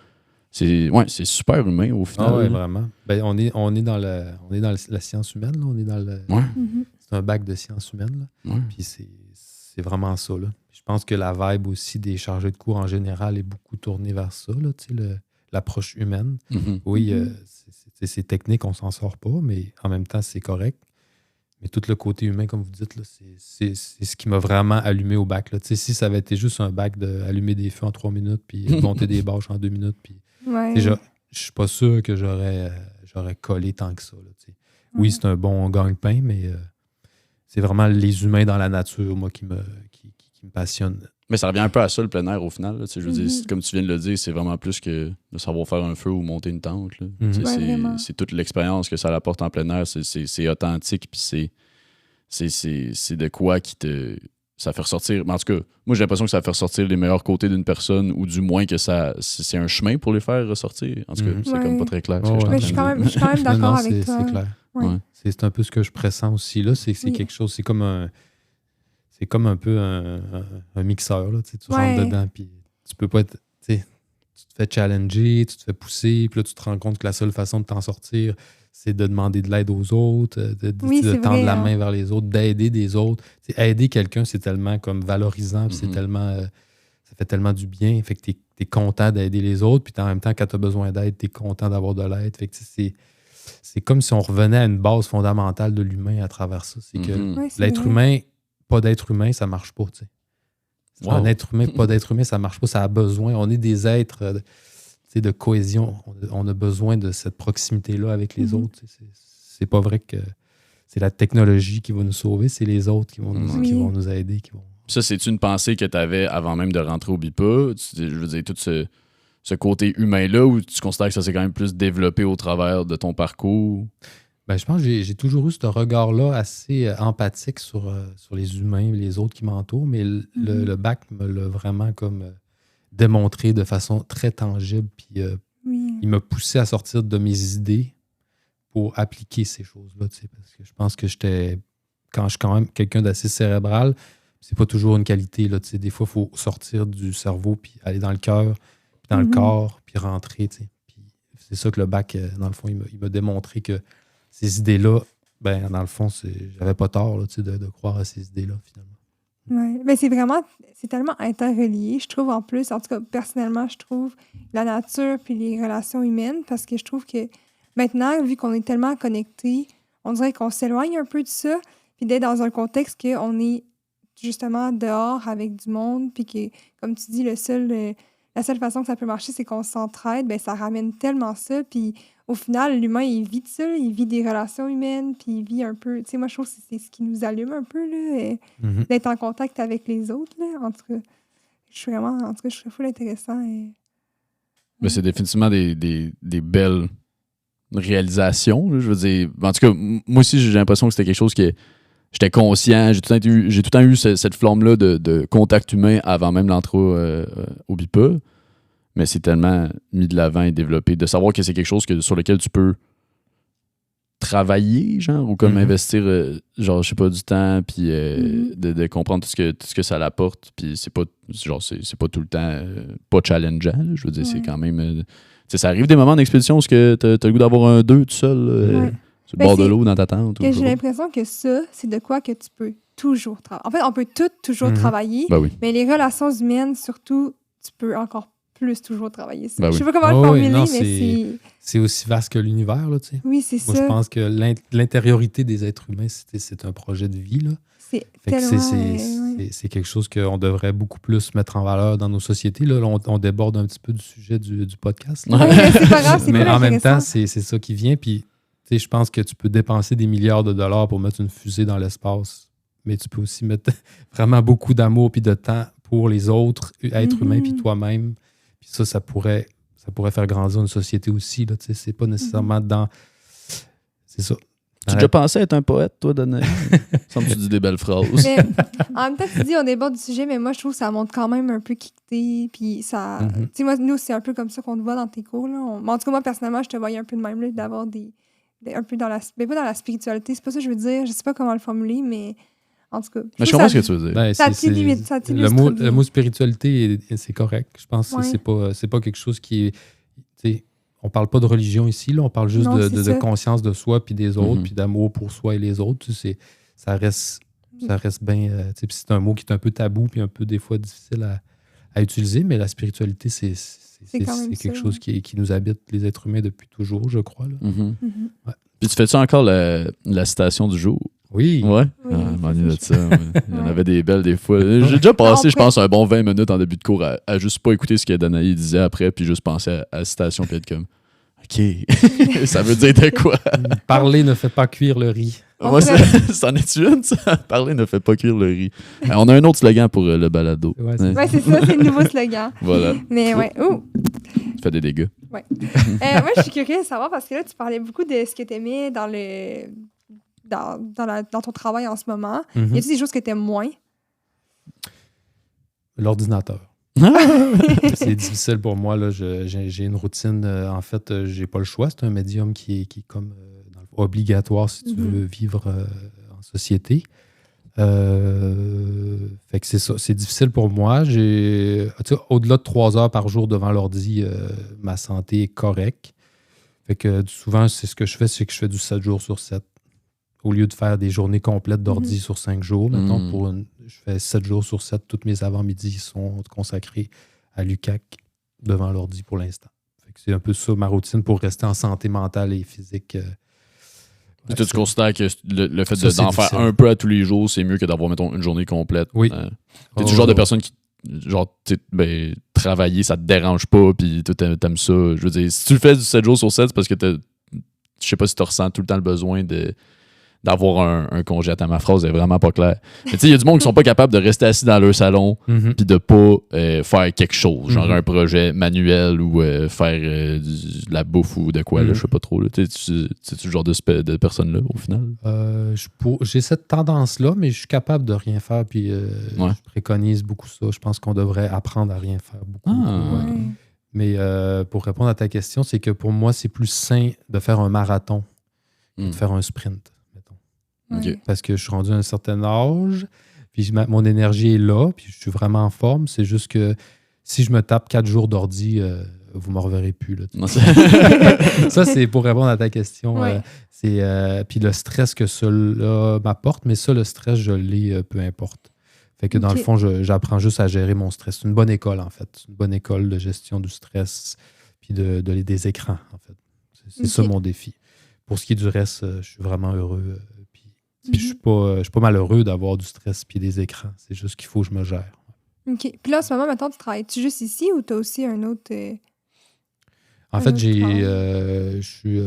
C'est super humain, au final. Oui, vraiment. Ben, on est dans la science humaine. Là. On est dans le... C'est un bac de sciences humaines. Puis c'est vraiment ça. Là. Je pense que la vibe aussi des chargés de cours en général est beaucoup tournée vers ça, là, l'approche humaine. Oui, c'est technique, on s'en sort pas, mais en même temps, c'est correct. Mais tout le côté humain, comme vous dites, là, c'est ce qui m'a vraiment allumé au bac. Là. Si ça avait été juste un bac d'allumer des feux en 3 minutes puis monter des bâches en 2 minutes, puis je suis pas sûr que j'aurais collé tant que ça. Là, oui, c'est un bon gagne-pain, mais c'est vraiment les humains dans la nature, moi, qui me passionne. Mais ça revient un peu à ça, le plein air, au final. Là, je veux dire, comme tu viens de le dire, c'est vraiment plus que de savoir faire un feu ou monter une tente. Là. C'est toute l'expérience que ça apporte en plein air. C'est authentique, puis c'est de quoi ça fait ressortir. En tout cas, moi, j'ai l'impression que ça fait ressortir les meilleurs côtés d'une personne, ou du moins que c'est un chemin pour les faire ressortir. En tout cas, c'est comme pas très clair. Je suis quand même d'accord avec toi. C'est clair. C'est un peu ce que je pressens aussi. Là. C'est quelque chose, c'est comme un peu un mixeur. Là, tu rentres dedans, puis tu peux pas être... tu te fais challenger, tu te fais pousser, puis là, tu te rends compte que la seule façon de t'en sortir, c'est de demander de l'aide aux autres, de tendre la main vers les autres, d'aider des autres. T'sais, aider quelqu'un, c'est tellement comme valorisant, c'est tellement, ça fait tellement du bien. Fait que tu es content d'aider les autres, puis en même temps, quand tu as besoin d'aide, tu es content d'avoir de l'aide. Fait que c'est comme si on revenait à une base fondamentale de l'humain à travers ça. C'est que l'être humain, pas d'être humain, ça marche pas. Wow. Un être humain, pas d'être humain, ça marche pas. Ça a besoin. On est des êtres de cohésion. On a besoin de cette proximité-là avec les autres. C'est pas vrai que c'est la technologie qui va nous sauver, c'est les autres qui vont nous aider. Ça, c'est-tu une pensée que tu avais avant même de rentrer au BIPA? Je veux dire, tout ce côté humain-là, ou tu considères que ça s'est quand même plus développé au travers de ton parcours? Ben, je pense que j'ai toujours eu ce regard-là assez empathique sur les humains, les autres qui m'entourent, mais le bac me l'a vraiment comme démontré de façon très tangible. Puis il m'a poussé à sortir de mes idées pour appliquer ces choses-là. Parce que je pense que quand je suis quand même quelqu'un d'assez cérébral, c'est pas toujours une qualité. Là, des fois, il faut sortir du cerveau puis aller dans le cœur, puis dans le corps, puis rentrer. Puis c'est ça que le bac, dans le fond, il m'a démontré que ces idées-là, ben, dans le fond, j'avais pas tort là, de croire à ces idées-là, finalement. Oui, ben c'est tellement interrelié, je trouve, en plus. En tout cas, personnellement, je trouve la nature puis les relations humaines, parce que je trouve que maintenant, vu qu'on est tellement connectés, on dirait qu'on s'éloigne un peu de ça, puis d'être dans un contexte qu'on est justement dehors avec du monde, puis que, comme tu dis, la seule façon que ça peut marcher, c'est qu'on s'entraide, ben ça ramène tellement ça, puis au final, l'humain, il vit de ça, il vit des relations humaines, puis il vit un peu... Tu sais, moi, je trouve que c'est ce qui nous allume un peu, là, d'être en contact avec les autres, là. En tout cas, je trouve full intéressant. Mais c'est définitivement des belles réalisations, là, je veux dire. En tout cas, moi aussi, j'ai l'impression que c'était quelque chose que j'étais conscient. J'ai tout le temps eu cette flamme-là de contact humain avant même l'entrée au BIPA. Mais c'est tellement mis de l'avant et développé, de savoir que c'est quelque chose sur lequel tu peux travailler, genre, ou comme investir, genre, je sais pas, du temps, puis de comprendre tout ce que ça l'apporte, puis c'est pas tout le temps pas challengeant, là, je veux dire, c'est quand même... ça arrive des moments d'expédition où tu as le goût d'avoir un 2 tout seul, sur le bord de l'eau, dans ta tente. J'ai l'impression que ça, c'est de quoi que tu peux toujours travailler. En fait, on peut toujours travailler, mais les relations humaines, surtout, tu peux encore plus toujours travailler ça. Je sais pas comment le formuler, mais c'est aussi vaste que l'univers, là, tu sais. Oui, c'est Moi, ça. je pense que l'intériorité des êtres humains, c'est un projet de vie, là. C'est quelque chose qu'on devrait beaucoup plus mettre en valeur dans nos sociétés. Là, on déborde un petit peu du sujet du podcast. Oui, mais c'est pas grave, c'est mais pas en même temps, c'est ça qui vient. Puis, tu sais, je pense que tu peux dépenser des milliards de dollars pour mettre une fusée dans l'espace, mais tu peux aussi mettre vraiment beaucoup d'amour puis de temps pour les autres êtres humains puis toi-même. Puis ça pourrait faire grandir une société aussi. Là, c'est pas nécessairement dans... C'est ça. Tu as déjà pensé être un poète, toi, Danae? Semble que tu dis des belles phrases. Mais, en même temps, tu dis on déborde du sujet, mais moi, je trouve que ça montre quand même un peu qui t'es. Puis ça... Tu sais, moi, nous, c'est un peu comme ça qu'on te voit dans tes cours. Là. En tout cas, moi, personnellement, je te voyais un peu de même, là, d'avoir un peu dans la... Mais pas dans la spiritualité, c'est pas ça que je veux dire. Je sais pas comment le formuler, mais... En tout cas, mais je comprends ce que tu veux dire. Ben, le mot spiritualité, c'est correct. Je pense que c'est pas quelque chose qui est... On parle pas de religion ici, là. On parle juste de conscience de soi puis des autres, puis d'amour pour soi et les autres. Ça reste bien... c'est un mot qui est un peu tabou puis un peu, des fois, difficile à utiliser, mais la spiritualité, c'est quelque chose qui nous habite, les êtres humains, depuis toujours, je crois. Là. Ouais. Puis tu fais-tu encore la citation du jour? Oui. Ouais. De ça. Il y en avait des belles des fois. J'ai déjà passé, je pense, un bon 20 minutes en début de cours à juste pas écouter ce que Danae disait après, puis juste penser à la citation, puis être comme, OK, ça veut dire de quoi? Parler ne fait pas cuire le riz. Moi, c'en est-tu une, ça? Parler ne fait pas cuire le riz. On a un autre slogan pour le balado. Ouais, c'est ça, c'est le nouveau slogan. Voilà. Mais ouais. Tu fais des dégâts. Ouais. Moi, je suis curieuse de savoir, parce que là, tu parlais beaucoup de ce que tu aimais dans ton travail en ce moment. Y a-t-il des choses que tu aimes moins? L'ordinateur. C'est difficile pour moi. Là. J'ai une routine. En fait, j'ai pas le choix. C'est un médium qui est comme obligatoire si tu veux vivre en société. Fait que c'est ça. C'est difficile pour moi. Au-delà de 3 heures par jour devant l'ordi, ma santé est correcte. Fait que souvent, c'est ce que je fais, c'est que je fais du 7 jours sur 7. Au lieu de faire des journées complètes d'ordi sur 5 jours, mettons, je fais 7 jours sur 7. Toutes mes avant-midi sont consacrés à l'UQAC devant l'ordi pour l'instant. Fait que c'est un peu ça ma routine pour rester en santé mentale et physique. Tu considères que le fait Ça, d'en faire un peu à tous les jours, c'est mieux que d'avoir, mettons, une journée complète? Oui. T'es du genre de personne qui, travailler, ça te dérange pas, puis t'aimes ça. Je veux dire, si tu le fais du 7 jours sur 7, c'est parce que je sais pas si tu ressens tout le temps le besoin d'avoir un congé. Attends, ma phrase est vraiment pas claire. Mais tu sais, il y a du monde qui sont pas capables de rester assis dans leur salon puis de pas faire quelque chose, genre un projet manuel ou faire de la bouffe ou de quoi, là, je sais pas trop. C'est-tu le genre de personne-là, au final? J'ai cette tendance-là, mais je suis capable de rien faire, puis je préconise beaucoup ça. Je pense qu'on devrait apprendre à rien faire beaucoup. Mais pour répondre à ta question, c'est que pour moi, c'est plus sain de faire un marathon que de faire un sprint. Okay. Parce que je suis rendu à un certain âge, puis mon énergie est là, puis je suis vraiment en forme. C'est juste que si je me tape 4 jours d'ordi, vous ne me reverrez plus. Là, ça, c'est pour répondre à ta question. Puis le stress que cela m'apporte, mais ça, le stress, je l'ai peu importe. Fait que dans le fond, j'apprends juste à gérer mon stress. C'est une bonne école, en fait. C'est une bonne école de gestion du stress, puis des écrans, en fait. C'est ça mon défi. Pour ce qui est du reste, je suis vraiment heureux. Puis je suis pas malheureux d'avoir du stress puis des écrans. C'est juste qu'il faut que je me gère. OK. Puis là, en ce moment, maintenant, tu travailles-tu juste ici ou tu as aussi un autre... En fait, je suis...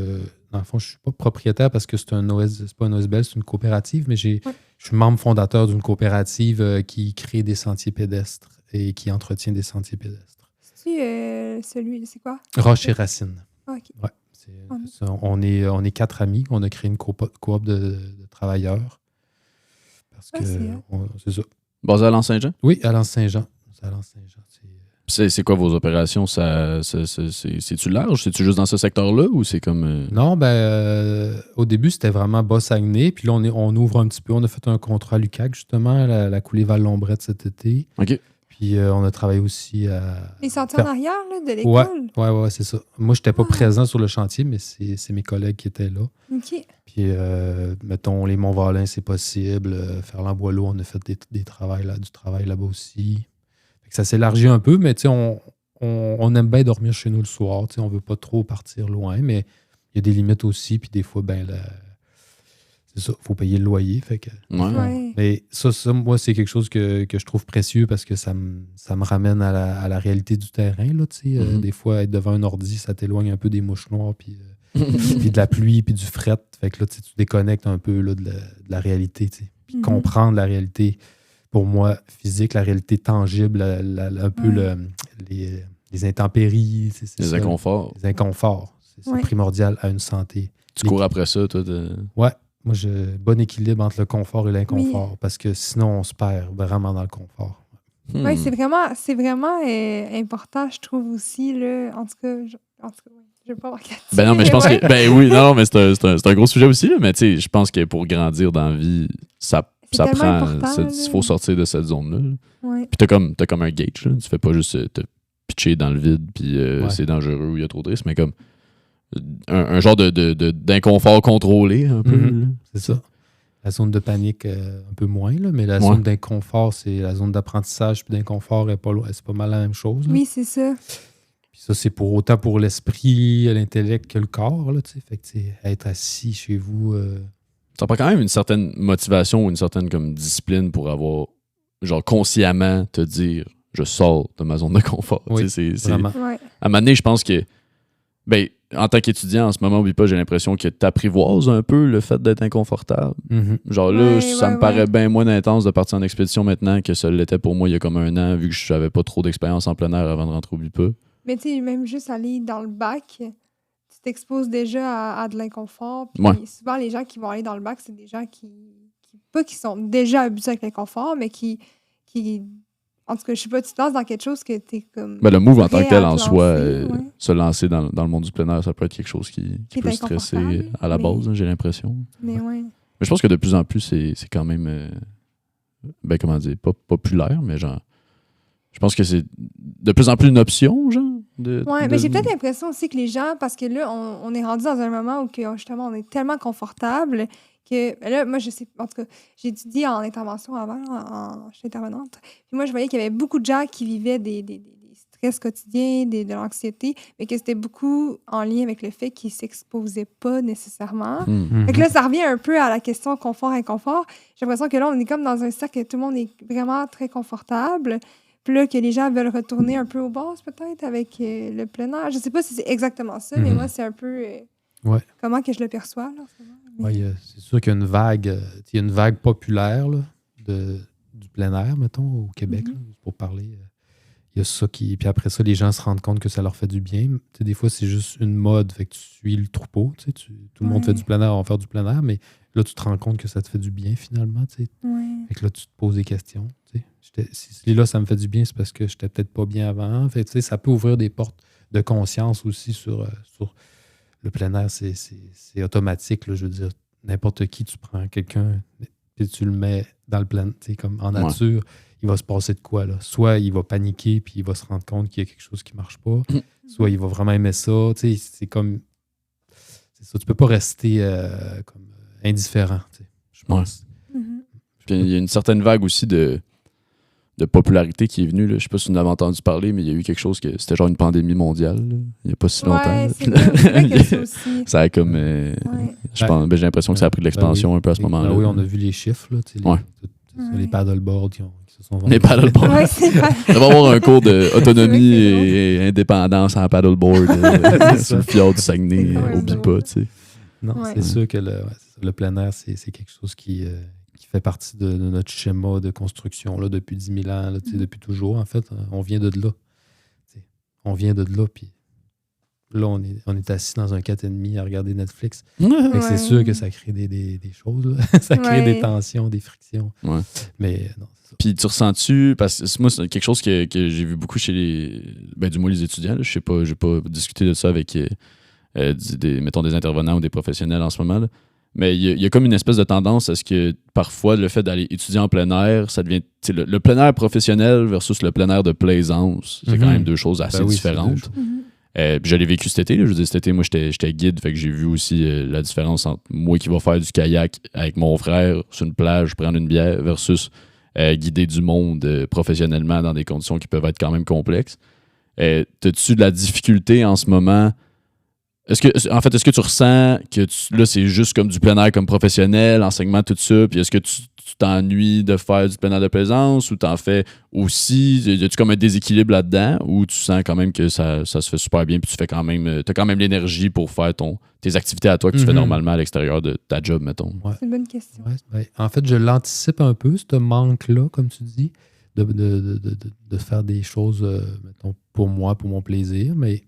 dans le fond, je suis pas propriétaire parce que c'est pas un OSBL, c'est une coopérative, mais je suis membre fondateur d'une coopérative qui crée des sentiers pédestres et qui entretient des sentiers pédestres. C'est quoi? Roche et Racine. Ah, OK. Ouais. On est 4 amis. On a créé une coop de travailleurs. Parce que c'est ça. Basé à L'Anse-Saint-Jean? Oui, à L'Anse-Saint-Jean. C'est quoi vos opérations? C'est-tu large? C'est-tu juste dans ce secteur-là ou c'est comme... Non, au début, c'était vraiment Bas-Saguenay. Puis là, on ouvre un petit peu. On a fait un contrat à l'UQAC, justement, la coulée Val-Lombrette cet été. OK. Puis on a travaillé aussi à... Les sentiers en arrière là, de l'école? Ouais, c'est ça. Moi, je n'étais pas présent sur le chantier, mais c'est mes collègues qui étaient là. OK. Puis, mettons, les Mont-Valin, c'est possible. Ferland-Boileau, on a fait du travail là-bas aussi. Fait que ça s'élargit un peu, mais tu sais, on aime bien dormir chez nous le soir. Tu sais, on ne veut pas trop partir loin, mais il y a des limites aussi. Puis des fois, c'est ça, il faut payer le loyer. Fait que, mais ça, moi, c'est quelque chose que je trouve précieux parce que ça me ramène à la réalité du terrain. Là, des fois, être devant un ordi, ça t'éloigne un peu des mouches noires, puis de la pluie, puis du fret. Fait que là, tu déconnectes un peu là, de la réalité. Puis comprendre la réalité, pour moi, physique, la réalité tangible, un peu les intempéries. Les inconforts. Les inconforts. C'est primordial à une santé. Tu cours après ça, toi? Ouais. Moi, j'ai bon équilibre entre le confort et l'inconfort parce que sinon, on se perd vraiment dans le confort. Oui, c'est vraiment important, je trouve aussi. Là, en tout cas, je ne veux pas marquer. Non, mais je pense que... oui, non, mais c'est un gros sujet aussi, là, mais tu sais, je pense que pour grandir dans la vie, ça prend... Il faut sortir de cette zone-là. Ouais. Puis t'as comme un gauge, là. Tu fais pas juste te pitcher dans le vide, puis c'est dangereux ou il y a trop de risques, mais comme... Un genre d'inconfort contrôlé, un peu. C'est ça. La zone de panique, un peu moins, là, mais la zone d'inconfort, c'est la zone d'apprentissage, puis d'inconfort, c'est pas mal la même chose. Là. Oui, c'est ça. Puis ça, c'est autant pour l'esprit, l'intellect que le corps. Là, fait que être assis chez vous... Ça prend quand même une certaine motivation ou une certaine comme, discipline pour avoir, genre, consciemment te dire « je sors de ma zone de confort ». Oui, vraiment. Ouais. À un moment donné, je pense que... en tant qu'étudiant, en ce moment, oublie pas, j'ai l'impression que t'apprivoises un peu le fait d'être inconfortable. Genre là, ça me paraît bien moins intense de partir en expédition maintenant que ça l'était pour moi il y a comme 1 an, vu que je n'avais pas trop d'expérience en plein air avant de rentrer au BIPA. Mais tu sais, même juste aller dans le bac, tu t'exposes déjà à de l'inconfort. Puis souvent, les gens qui vont aller dans le bac, c'est des gens qui sont déjà habitués avec l'inconfort, mais qui en tout cas, je sais pas, tu te lances dans quelque chose que t'es comme... le move en tant que tel, en soi, se lancer dans le monde du plein air, ça peut être quelque chose qui peut stresser à la base, j'ai l'impression. Mais Mais je pense que de plus en plus, c'est quand même... comment dire, pas populaire, mais genre, je pense que c'est de plus en plus une option, genre. Oui, mais j'ai peut-être l'impression aussi que les gens, parce que là, on est rendu dans un moment où justement, on est tellement confortable que, là, moi, je sais, en tout cas, j'ai étudié en intervention avant, je suis intervenante, puis moi, je voyais qu'il y avait beaucoup de gens qui vivaient des stress quotidiens, de l'anxiété, mais que c'était beaucoup en lien avec le fait qu'ils ne s'exposaient pas nécessairement. Fait que là, ça revient un peu à la question confort-inconfort. J'ai l'impression que là, on est comme dans un cercle que tout le monde est vraiment très confortable. Puis là, que les gens veulent retourner un peu aux bases, peut-être, avec le plein air. Je ne sais pas si c'est exactement ça, mais moi, c'est un peu comment que je le perçois. Oui, c'est sûr qu'il y a une vague populaire là, du plein air, mettons, au Québec, là, pour parler. Il y a ça qui... Puis après ça, les gens se rendent compte que ça leur fait du bien. T'sais, des fois, c'est juste une mode, fait que tu suis le troupeau. Tout le monde fait du plein air, on va faire du plein air, mais là, tu te rends compte que ça te fait du bien, finalement. Fait que là, tu te poses des questions. Si là, ça me fait du bien, c'est parce que j'étais peut-être pas bien avant. Fait que, ça peut ouvrir des portes de conscience aussi sur le plein air. C'est automatique, là, je veux dire. N'importe qui, tu prends quelqu'un et tu le mets dans le plein, comme en nature, il va se passer de quoi, là? Soit il va paniquer puis il va se rendre compte qu'il y a quelque chose qui marche pas, soit il va vraiment aimer ça. C'est comme... C'est ça, tu peux pas rester comme indifférent, je pense. Puis il y a une certaine vague aussi de popularité qui est venue. Là. Je sais pas si vous en avez entendu parler, mais il y a eu quelque chose que c'était genre une pandémie mondiale. Là. Il n'y a pas si longtemps. C'est vrai que ça aussi. Ça a comme... j'ai l'impression que ça a pris de l'expansion un peu à ce moment-là. Oui, on a vu les chiffres. Là, les paddleboards qui se sont vendus. Les paddleboards. On va avoir un cours d'autonomie et indépendance en paddleboard sur le fjord du Saguenay. Oublie pas, tu sais. Non, c'est sûr que le plein air, c'est quelque chose qui fait partie de notre schéma de construction là, depuis 10 000 ans, là, depuis toujours, en fait. On vient de là. On vient de là, puis là, on est assis dans un 4,5 à regarder Netflix. C'est sûr que ça crée des choses. Là. Ça crée des tensions, des frictions. Ouais. Mais non, c'est ça. Puis tu ressens-tu, parce que moi, c'est quelque chose que j'ai vu beaucoup chez du moins les étudiants. Là, je sais pas, j'ai pas discuté de ça avec mettons des intervenants ou des professionnels en ce moment. Là. Mais il y a comme une espèce de tendance à ce que parfois le fait d'aller étudier en plein air, ça devient le plein air professionnel versus le plein air de plaisance. C'est quand même deux choses assez différentes. Je l'ai vécu cet été. Là. Je veux dire, cet été, moi, j'étais guide, fait que j'ai vu aussi la différence entre moi qui va faire du kayak avec mon frère sur une plage, prendre une bière, versus guider du monde professionnellement dans des conditions qui peuvent être quand même complexes. T'as-tu de la difficulté en ce moment? Est-ce que tu ressens que là, c'est juste comme du plein air comme professionnel, enseignement, tout ça, puis est-ce que tu t'ennuies de faire du plein air de plaisance ou t'en fais aussi? Y a-tu comme un déséquilibre là-dedans ou tu sens quand même que ça se fait super bien puis tu fais quand même, t'as quand même l'énergie pour faire tes activités à toi que tu fais normalement à l'extérieur de ta job, mettons? Ouais. C'est une bonne question. En fait, je l'anticipe un peu, ce manque-là, comme tu dis, de faire des choses, mettons, pour moi, pour mon plaisir, mais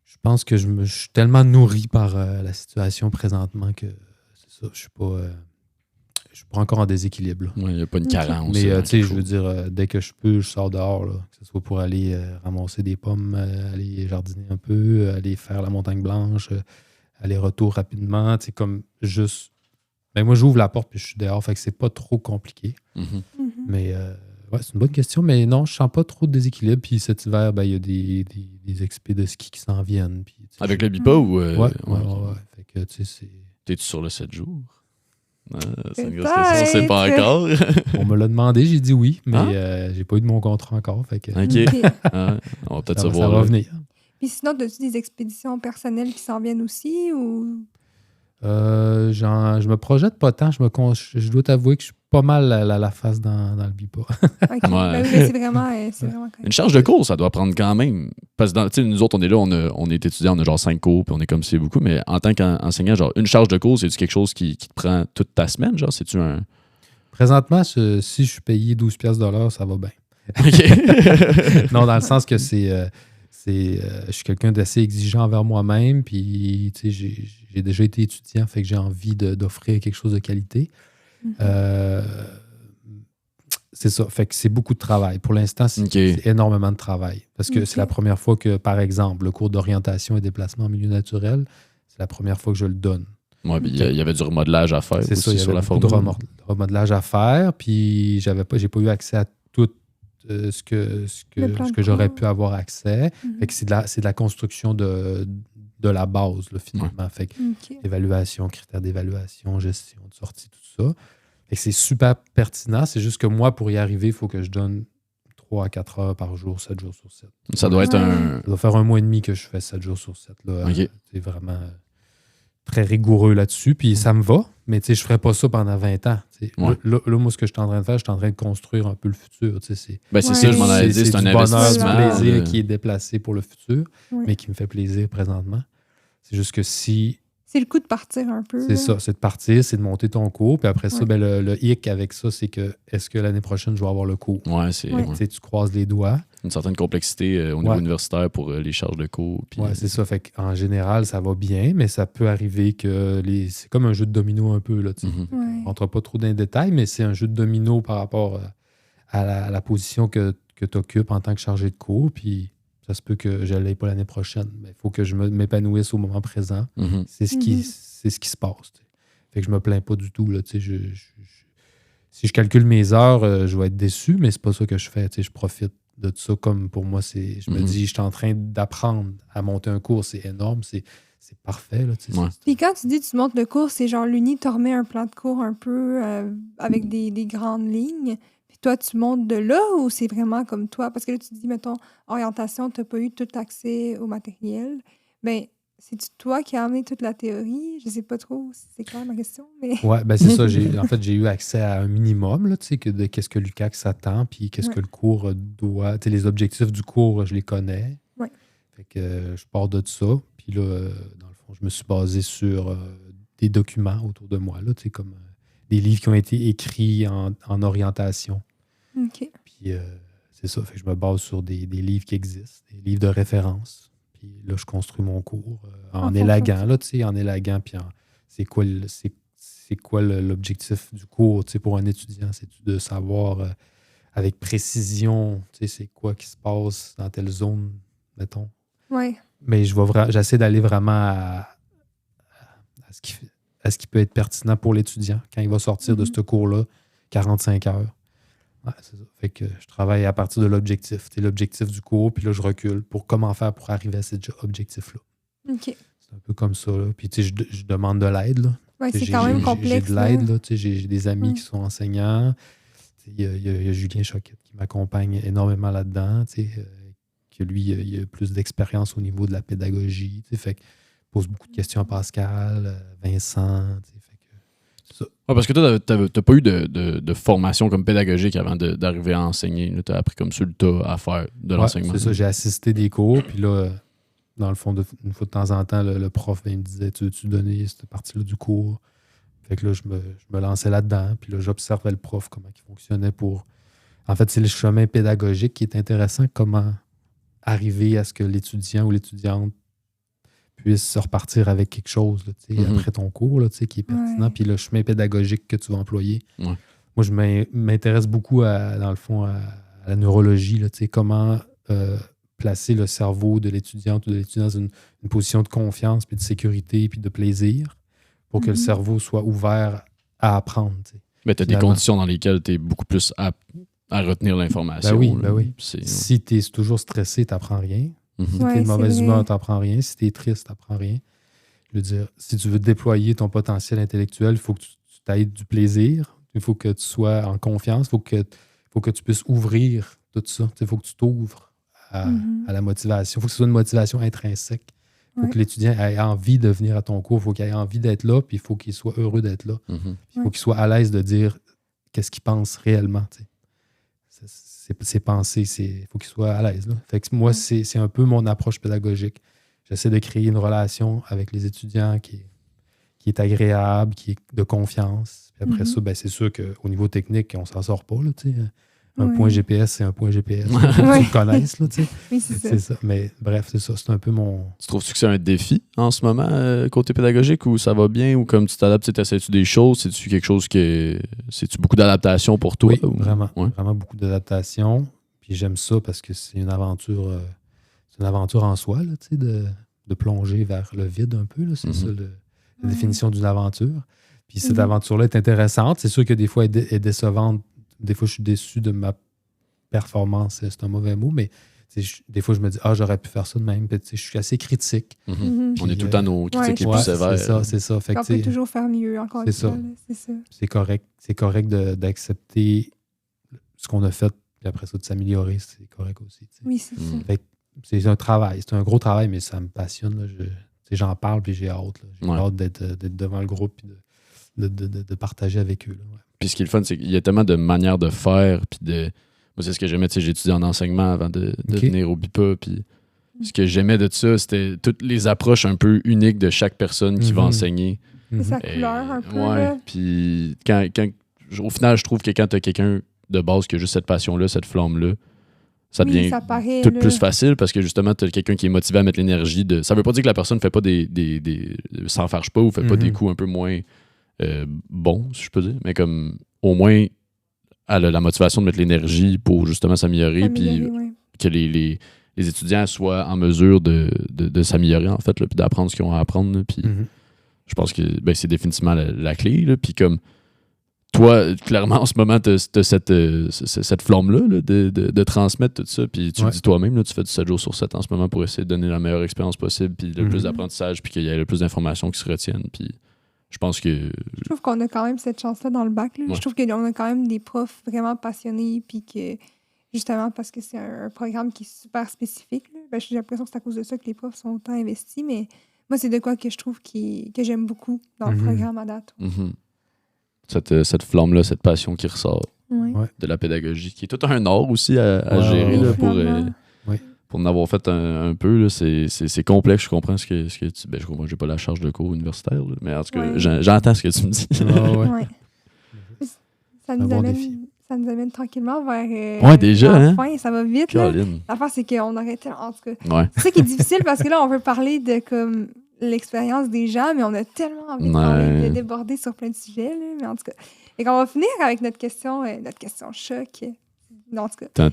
je pense que je suis tellement nourri par la situation présentement que c'est ça, je suis pas encore en déséquilibre. Il n'y a pas une carence. Mais tu sais, je veux dire, dès que je peux, je sors dehors, là, que ce soit pour aller ramasser des pommes, aller jardiner un peu, aller faire la montagne blanche, aller-retour rapidement, tu sais, comme juste... Ben moi, j'ouvre la porte puis je suis dehors, fait que c'est pas trop compliqué. Mais... c'est une bonne question, mais non, je sens pas trop de déséquilibre. Puis cet hiver, il y a des expés de ski qui s'en viennent. Puis, avec le BIPA ou... Ouais. Fait que, tu sais, T'es-tu sur le 7 jours? C'est une grosse question, on sait pas encore. On me l'a demandé, j'ai dit oui, mais j'ai pas eu de mon contrat encore. Fait que, OK. On va peut-être se voir. Ça va venir. Puis sinon, as-tu des expéditions personnelles qui s'en viennent aussi? Ou... je me projette pas tant. Je dois t'avouer que je suis pas mal la face dans le BIPA. Okay. C'est vraiment une charge de cours, ça doit prendre quand même. Parce que nous autres, on est là, on est étudiants, on a genre 5 cours, puis on est comme c'est beaucoup, mais en tant qu'enseignant, genre une charge de cours, c'est-tu quelque chose qui te prend toute ta semaine? Genre, c'est-tu un... Présentement, si je suis payé 12$, ça va bien. OK. Non, dans le sens que je suis quelqu'un d'assez exigeant envers moi-même, puis j'ai déjà été étudiant, fait que j'ai envie d'offrir quelque chose de qualité. C'est ça, fait que c'est beaucoup de travail. Pour l'instant, c'est énormément de travail. Parce que c'est la première fois que, par exemple, le cours d'orientation et déplacement en milieu naturel, c'est la première fois que je le donne. Ouais, puis il y avait du remodelage à faire C'est aussi ça, il y sur avait la beaucoup de formule. remodelage à faire, puis j'ai pas eu accès à tout ce que j'aurais pu avoir accès. Fait que c'est de la construction de la base, là, finalement. Fait que évaluation, critères d'évaluation, gestion de sortie, tout ça. Fait que c'est super pertinent. C'est juste que moi, pour y arriver, il faut que je donne 3 à 4 heures par jour, 7 jours sur 7. Ça doit être Ça doit faire 1 mois et demi que je fais 7 jours sur 7. Là. OK. C'est vraiment très rigoureux là-dessus. Puis ça me va, mais je ne ferais pas ça pendant 20 ans. Là, moi, ce que je suis en train de faire, je suis en train de construire un peu le futur. C'est ça, je m'en avais dit, c'est un du bonheur, investissement. du plaisir qui est déplacé pour le futur, mais qui me fait plaisir présentement. C'est juste que si... C'est le coup de partir un peu. C'est ça, c'est de partir, c'est de monter ton cours. Puis après ça, le hic avec ça, c'est que est-ce que l'année prochaine, je vais avoir le cours? Ouais, c'est... Tu croises les doigts. Une certaine complexité au niveau universitaire pour les charges de cours. Oui, c'est ça. Fait qu'en général, ça va bien, mais ça peut arriver que c'est comme un jeu de domino un peu. Là, On ne rentre pas trop dans les détails, mais c'est un jeu de domino par rapport à la position que tu occupes en tant que chargé de cours. Puis ça se peut que je ne l'aie pas l'année prochaine. Mais il faut que je m'épanouisse au moment présent. C'est ce qui se passe. Fait que je me plains pas du tout. Là, si je calcule mes heures, je vais être déçu, mais c'est pas ça que je fais. Je profite de tout ça comme pour moi. Je me dis, je suis en train d'apprendre à monter un cours. C'est énorme. C'est parfait. Là, Puis quand tu dis que tu montes le cours, c'est genre l'Uni te remet un plan de cours un peu avec des grandes lignes. Puis toi, tu montes de là ou c'est vraiment comme toi? Parce que là, tu dis, mettons, orientation, tu n'as pas eu tout accès au matériel. Bien, c'est-tu toi qui as amené toute la théorie? Je ne sais pas trop si c'est clair ma question. Mais... Oui, ben c'est ça. En fait, j'ai eu accès à un minimum là, de qu'est-ce que l'UQAC s'attend, puis qu'est-ce que le cours doit. Les objectifs du cours, je les connais. Ouais. Fait que je pars de ça. Puis là, dans le fond, je me suis basé sur des documents autour de moi, là, comme des livres qui ont été écrits en orientation. OK. Puis c'est ça. Fait que je me base sur des livres qui existent, des livres de référence. Puis là, je construis mon cours en élaguant, là, en élaguant, puis c'est quoi l'objectif du cours pour un étudiant? C'est de savoir avec précision c'est quoi qui se passe dans telle zone, mettons. Oui. Mais j'essaie d'aller vraiment à ce qui peut être pertinent pour l'étudiant quand il va sortir de ce cours-là, 45 heures. Ouais, c'est ça. Fait que je travaille à partir de l'objectif. C'est l'objectif du cours, puis là, je recule pour comment faire pour arriver à cet objectif-là. OK. C'est un peu comme ça. Là. Puis, je demande de l'aide. Là. Ouais, c'est quand même complexe. J'ai de l'aide. Là. J'ai des amis qui sont enseignants. Il y a Julien Choquette qui m'accompagne énormément là-dedans. Que lui, il a plus d'expérience au niveau de la pédagogie. Fait que pose beaucoup de questions à Pascal, Vincent. Parce que toi, tu n'as pas eu de formation comme pédagogique avant d'arriver à enseigner. Tu as appris comme sur le tas à faire de l'enseignement. C'est ça, j'ai assisté des cours, puis là, dans le fond, une fois de temps en temps, le prof me disait, tu veux-tu donner cette partie-là du cours? Fait que là, je me lançais là-dedans, puis là, j'observais le prof, comment il fonctionnait pour... En fait, c'est le chemin pédagogique qui est intéressant, comment arriver à ce que l'étudiant ou l'étudiante puisse se repartir avec quelque chose là, après ton cours là, qui est pertinent, puis le chemin pédagogique que tu vas employer. Ouais. Moi, je m'intéresse beaucoup, dans le fond, à la neurologie, là, comment placer le cerveau de l'étudiante ou de l'étudiant dans une position de confiance, puis de sécurité, puis de plaisir, pour que le cerveau soit ouvert à apprendre. Mais tu as des conditions dans lesquelles tu es beaucoup plus apte à retenir l'information. Ben oui. Si tu es toujours stressé, tu n'apprends rien. Si tu es de mauvaise humeur, tu n'apprends rien. Si tu es triste, tu n'apprends rien. Je veux dire, si tu veux déployer ton potentiel intellectuel, il faut que tu t'aies du plaisir. Il faut que tu sois en confiance. Il faut que tu puisses ouvrir tout ça. Il faut que tu t'ouvres à la motivation. Il faut que ce soit une motivation intrinsèque. Il faut que l'étudiant ait envie de venir à ton cours. Il faut qu'il ait envie d'être là, puis il faut qu'il soit heureux d'être là. Il faut qu'il soit à l'aise de dire qu'est-ce qu'il pense réellement. Ses pensées, il faut qu'il soit à l'aise. Là. Fait que moi, c'est un peu mon approche pédagogique. J'essaie de créer une relation avec les étudiants qui est agréable, qui est de confiance. Puis après ça, c'est sûr qu'au niveau technique, on ne s'en sort pas. Là, un point GPS, c'est un point GPS. Faut que tu le connaisses. Là, oui, c'est ça. Mais bref, c'est ça. C'est un peu mon... Tu trouves-tu que c'est un défi en ce moment, côté pédagogique, ou ça va bien, ou comme tu t'adaptes, tu essaies-tu des choses? C'est-tu quelque chose c'est-tu beaucoup d'adaptation pour toi? Oui, vraiment. Ouais. Vraiment beaucoup d'adaptation. Puis j'aime ça parce que c'est une aventure en soi, là, de plonger vers le vide un peu. Là. C'est ça la définition d'une aventure. Puis cette aventure-là est intéressante. C'est sûr que des fois, elle est décevante. Des fois, je suis déçu de ma performance. C'est un mauvais mot, mais des fois, je me dis, j'aurais pu faire ça de même. Puis, je suis assez critique. Mm-hmm. On est tout le temps nos critiques les plus sévères. C'est ça. Fait on peut toujours faire mieux, encore une fois. C'est ça. C'est correct d'accepter ce qu'on a fait, puis après ça, de s'améliorer. C'est correct aussi. T'sais. Oui, c'est ça. Fait que c'est un travail. C'est un gros travail, mais ça me passionne. Là. J'en parle, puis j'ai hâte. Là. J'ai hâte d'être devant le groupe, puis de partager avec eux. Là. Ouais. Puis ce qui est le fun, c'est qu'il y a tellement de manières de faire, puis de... Moi, c'est ce que j'aimais, j'ai étudié en enseignement avant de venir au BIPA, puis ce que j'aimais de ça, c'était toutes les approches un peu uniques de chaque personne qui va enseigner. C'est sa couleur un peu. Ouais, puis au final, je trouve que quand tu as quelqu'un de base qui a juste cette passion-là, cette flamme-là, ça devient tout plus facile parce que justement, tu as quelqu'un qui est motivé à mettre l'énergie. Ça veut pas dire que la personne ne fait pas s'en fâche pas ou fait pas des coups un peu moins bons, si je peux dire, mais comme au moins elle a la motivation de mettre l'énergie pour justement s'améliorer, puis que les étudiants soient en mesure de s'améliorer, en fait, là, puis d'apprendre ce qu'ils ont à apprendre. Puis je pense que c'est définitivement la clé. Là, puis comme toi, clairement, en ce moment, tu as cette flamme-là là, de transmettre tout ça. Puis tu le dis toi-même, là, tu fais du 7 jours sur 7 en ce moment pour essayer de donner la meilleure expérience possible, puis le plus d'apprentissage, puis qu'il y ait le plus d'informations qui se retiennent. Puis je pense que... Je trouve qu'on a quand même cette chance-là dans le bac. Là. Je trouve qu'on a quand même des profs vraiment passionnés, puis que justement, parce que c'est un programme qui est super spécifique, là, j'ai l'impression que c'est à cause de ça que les profs sont autant investis, mais moi, c'est de quoi que je trouve que j'aime beaucoup dans le programme à date. Cette flamme-là, cette passion qui ressort de la pédagogie, qui est tout un art aussi à gérer là, pour en avoir fait un peu. Là, c'est complexe, je comprends ce que tu... je comprends, j'ai pas la charge de cours universitaire, là, mais en tout cas, j'entends ce que tu me dis. Ça nous amène tranquillement vers déjà, la fin. Ça va vite. L'affaire, c'est qu'on arrête... En tout cas, c'est ça qui est difficile parce que là, on veut parler de comme l'expérience des gens, mais on a tellement envie de déborder sur plein de sujets. Là, mais en tout cas, et qu'on va finir avec notre question choc. En tout cas,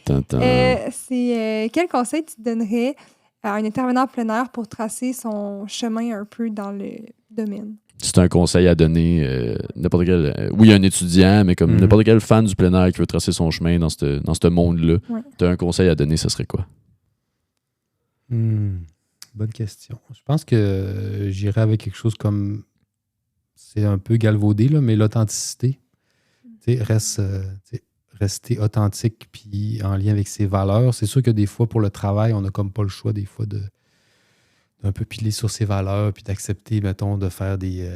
c'est quel conseil tu donnerais à un intervenant en plein air pour tracer son chemin un peu dans le domaine? C'est un conseil à donner n'importe quel... oui, un étudiant, mais comme n'importe quel fan du plein air qui veut tracer son chemin dans ce monde-là. Tu as un conseil à donner, ce serait quoi? Bonne question. Je pense que j'irais avec quelque chose comme... C'est un peu galvaudé, là, mais l'authenticité. Rester authentique puis en lien avec ses valeurs. C'est sûr que des fois, pour le travail, on n'a comme pas le choix des fois d'un peu piler sur ses valeurs puis d'accepter, mettons, de faire des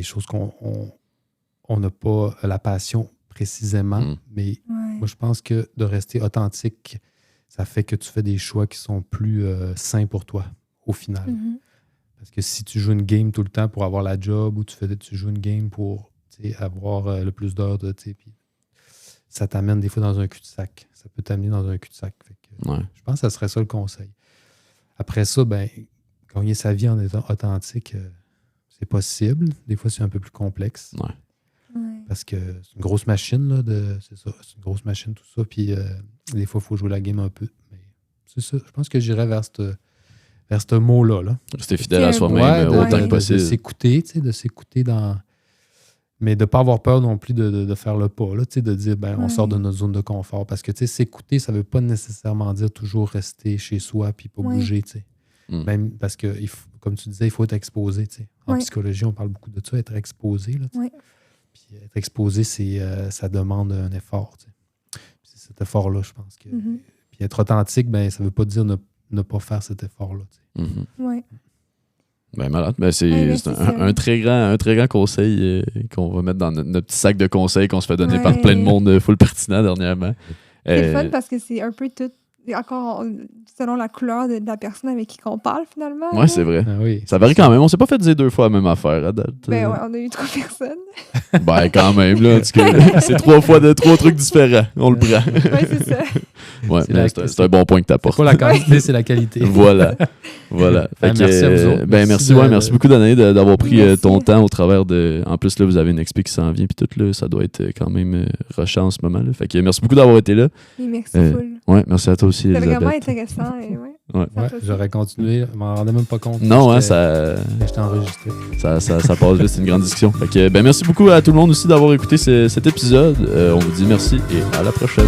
choses qu'on n'a pas la passion précisément. Mais moi, je pense que de rester authentique, ça fait que tu fais des choix qui sont plus sains pour toi, au final. Parce que si tu joues une game tout le temps pour avoir la job ou tu joues une game pour avoir le plus d'heures, puis ça t'amène des fois dans un cul-de-sac. Ça peut t'amener dans un cul-de-sac. Je pense que ça serait ça le conseil. Après ça, gagner sa vie en étant authentique, c'est possible. Des fois, c'est un peu plus complexe. Parce que c'est une grosse machine, là, c'est ça. C'est une grosse machine, tout ça. Puis des fois, il faut jouer la game un peu. Mais c'est ça. Je pense que j'irais vers ce mot-là. Là. Rester fidèle à soi-même autant que possible. De s'écouter dans... Mais de ne pas avoir peur non plus de faire le pas, là, de dire on sort de notre zone de confort. Parce que s'écouter, ça ne veut pas nécessairement dire toujours rester chez soi et pas bouger. Même parce que, comme tu disais, il faut être exposé. En psychologie, on parle beaucoup de ça, être exposé. Là, puis être exposé, ça demande un effort. C'est cet effort-là, je pense. Puis être authentique, ça ne veut pas dire ne pas faire cet effort-là. Malade. C'est un très grand conseil qu'on va mettre dans notre petit sac de conseils qu'on se fait donner par plein de monde full pertinent dernièrement. C'est fun parce que c'est un peu tout, encore selon la couleur de la personne avec qui on parle finalement. Oui, c'est vrai. Ça varie quand même. On s'est pas fait dire 2 fois la même affaire à date. On a eu 3 personnes. Quand même, là. En tout cas, c'est 3 fois de 3 trucs différents. On le prend. Oui, c'est ça. C'est un bon point que tu apportes. C'est pas la quantité, c'est la qualité. Voilà. Merci à vous autres. Merci beaucoup, Danae, d'avoir pris ton temps au travers de... En plus, là, vous avez une expo qui s'en vient, puis tout, là, ça doit être quand même rushant en ce moment. Là. Fait que merci beaucoup d'avoir été là. Et merci full. Merci à toi aussi, Elisabeth. C'est vraiment intéressant. Ouais, j'aurais continué. Je m'en rendais même pas compte. Non, hein, ça... J'étais enregistré. Ça passe vite, c'est une grande discussion. Fait que, merci beaucoup à tout le monde aussi d'avoir écouté cet épisode. On vous dit merci et à la prochaine.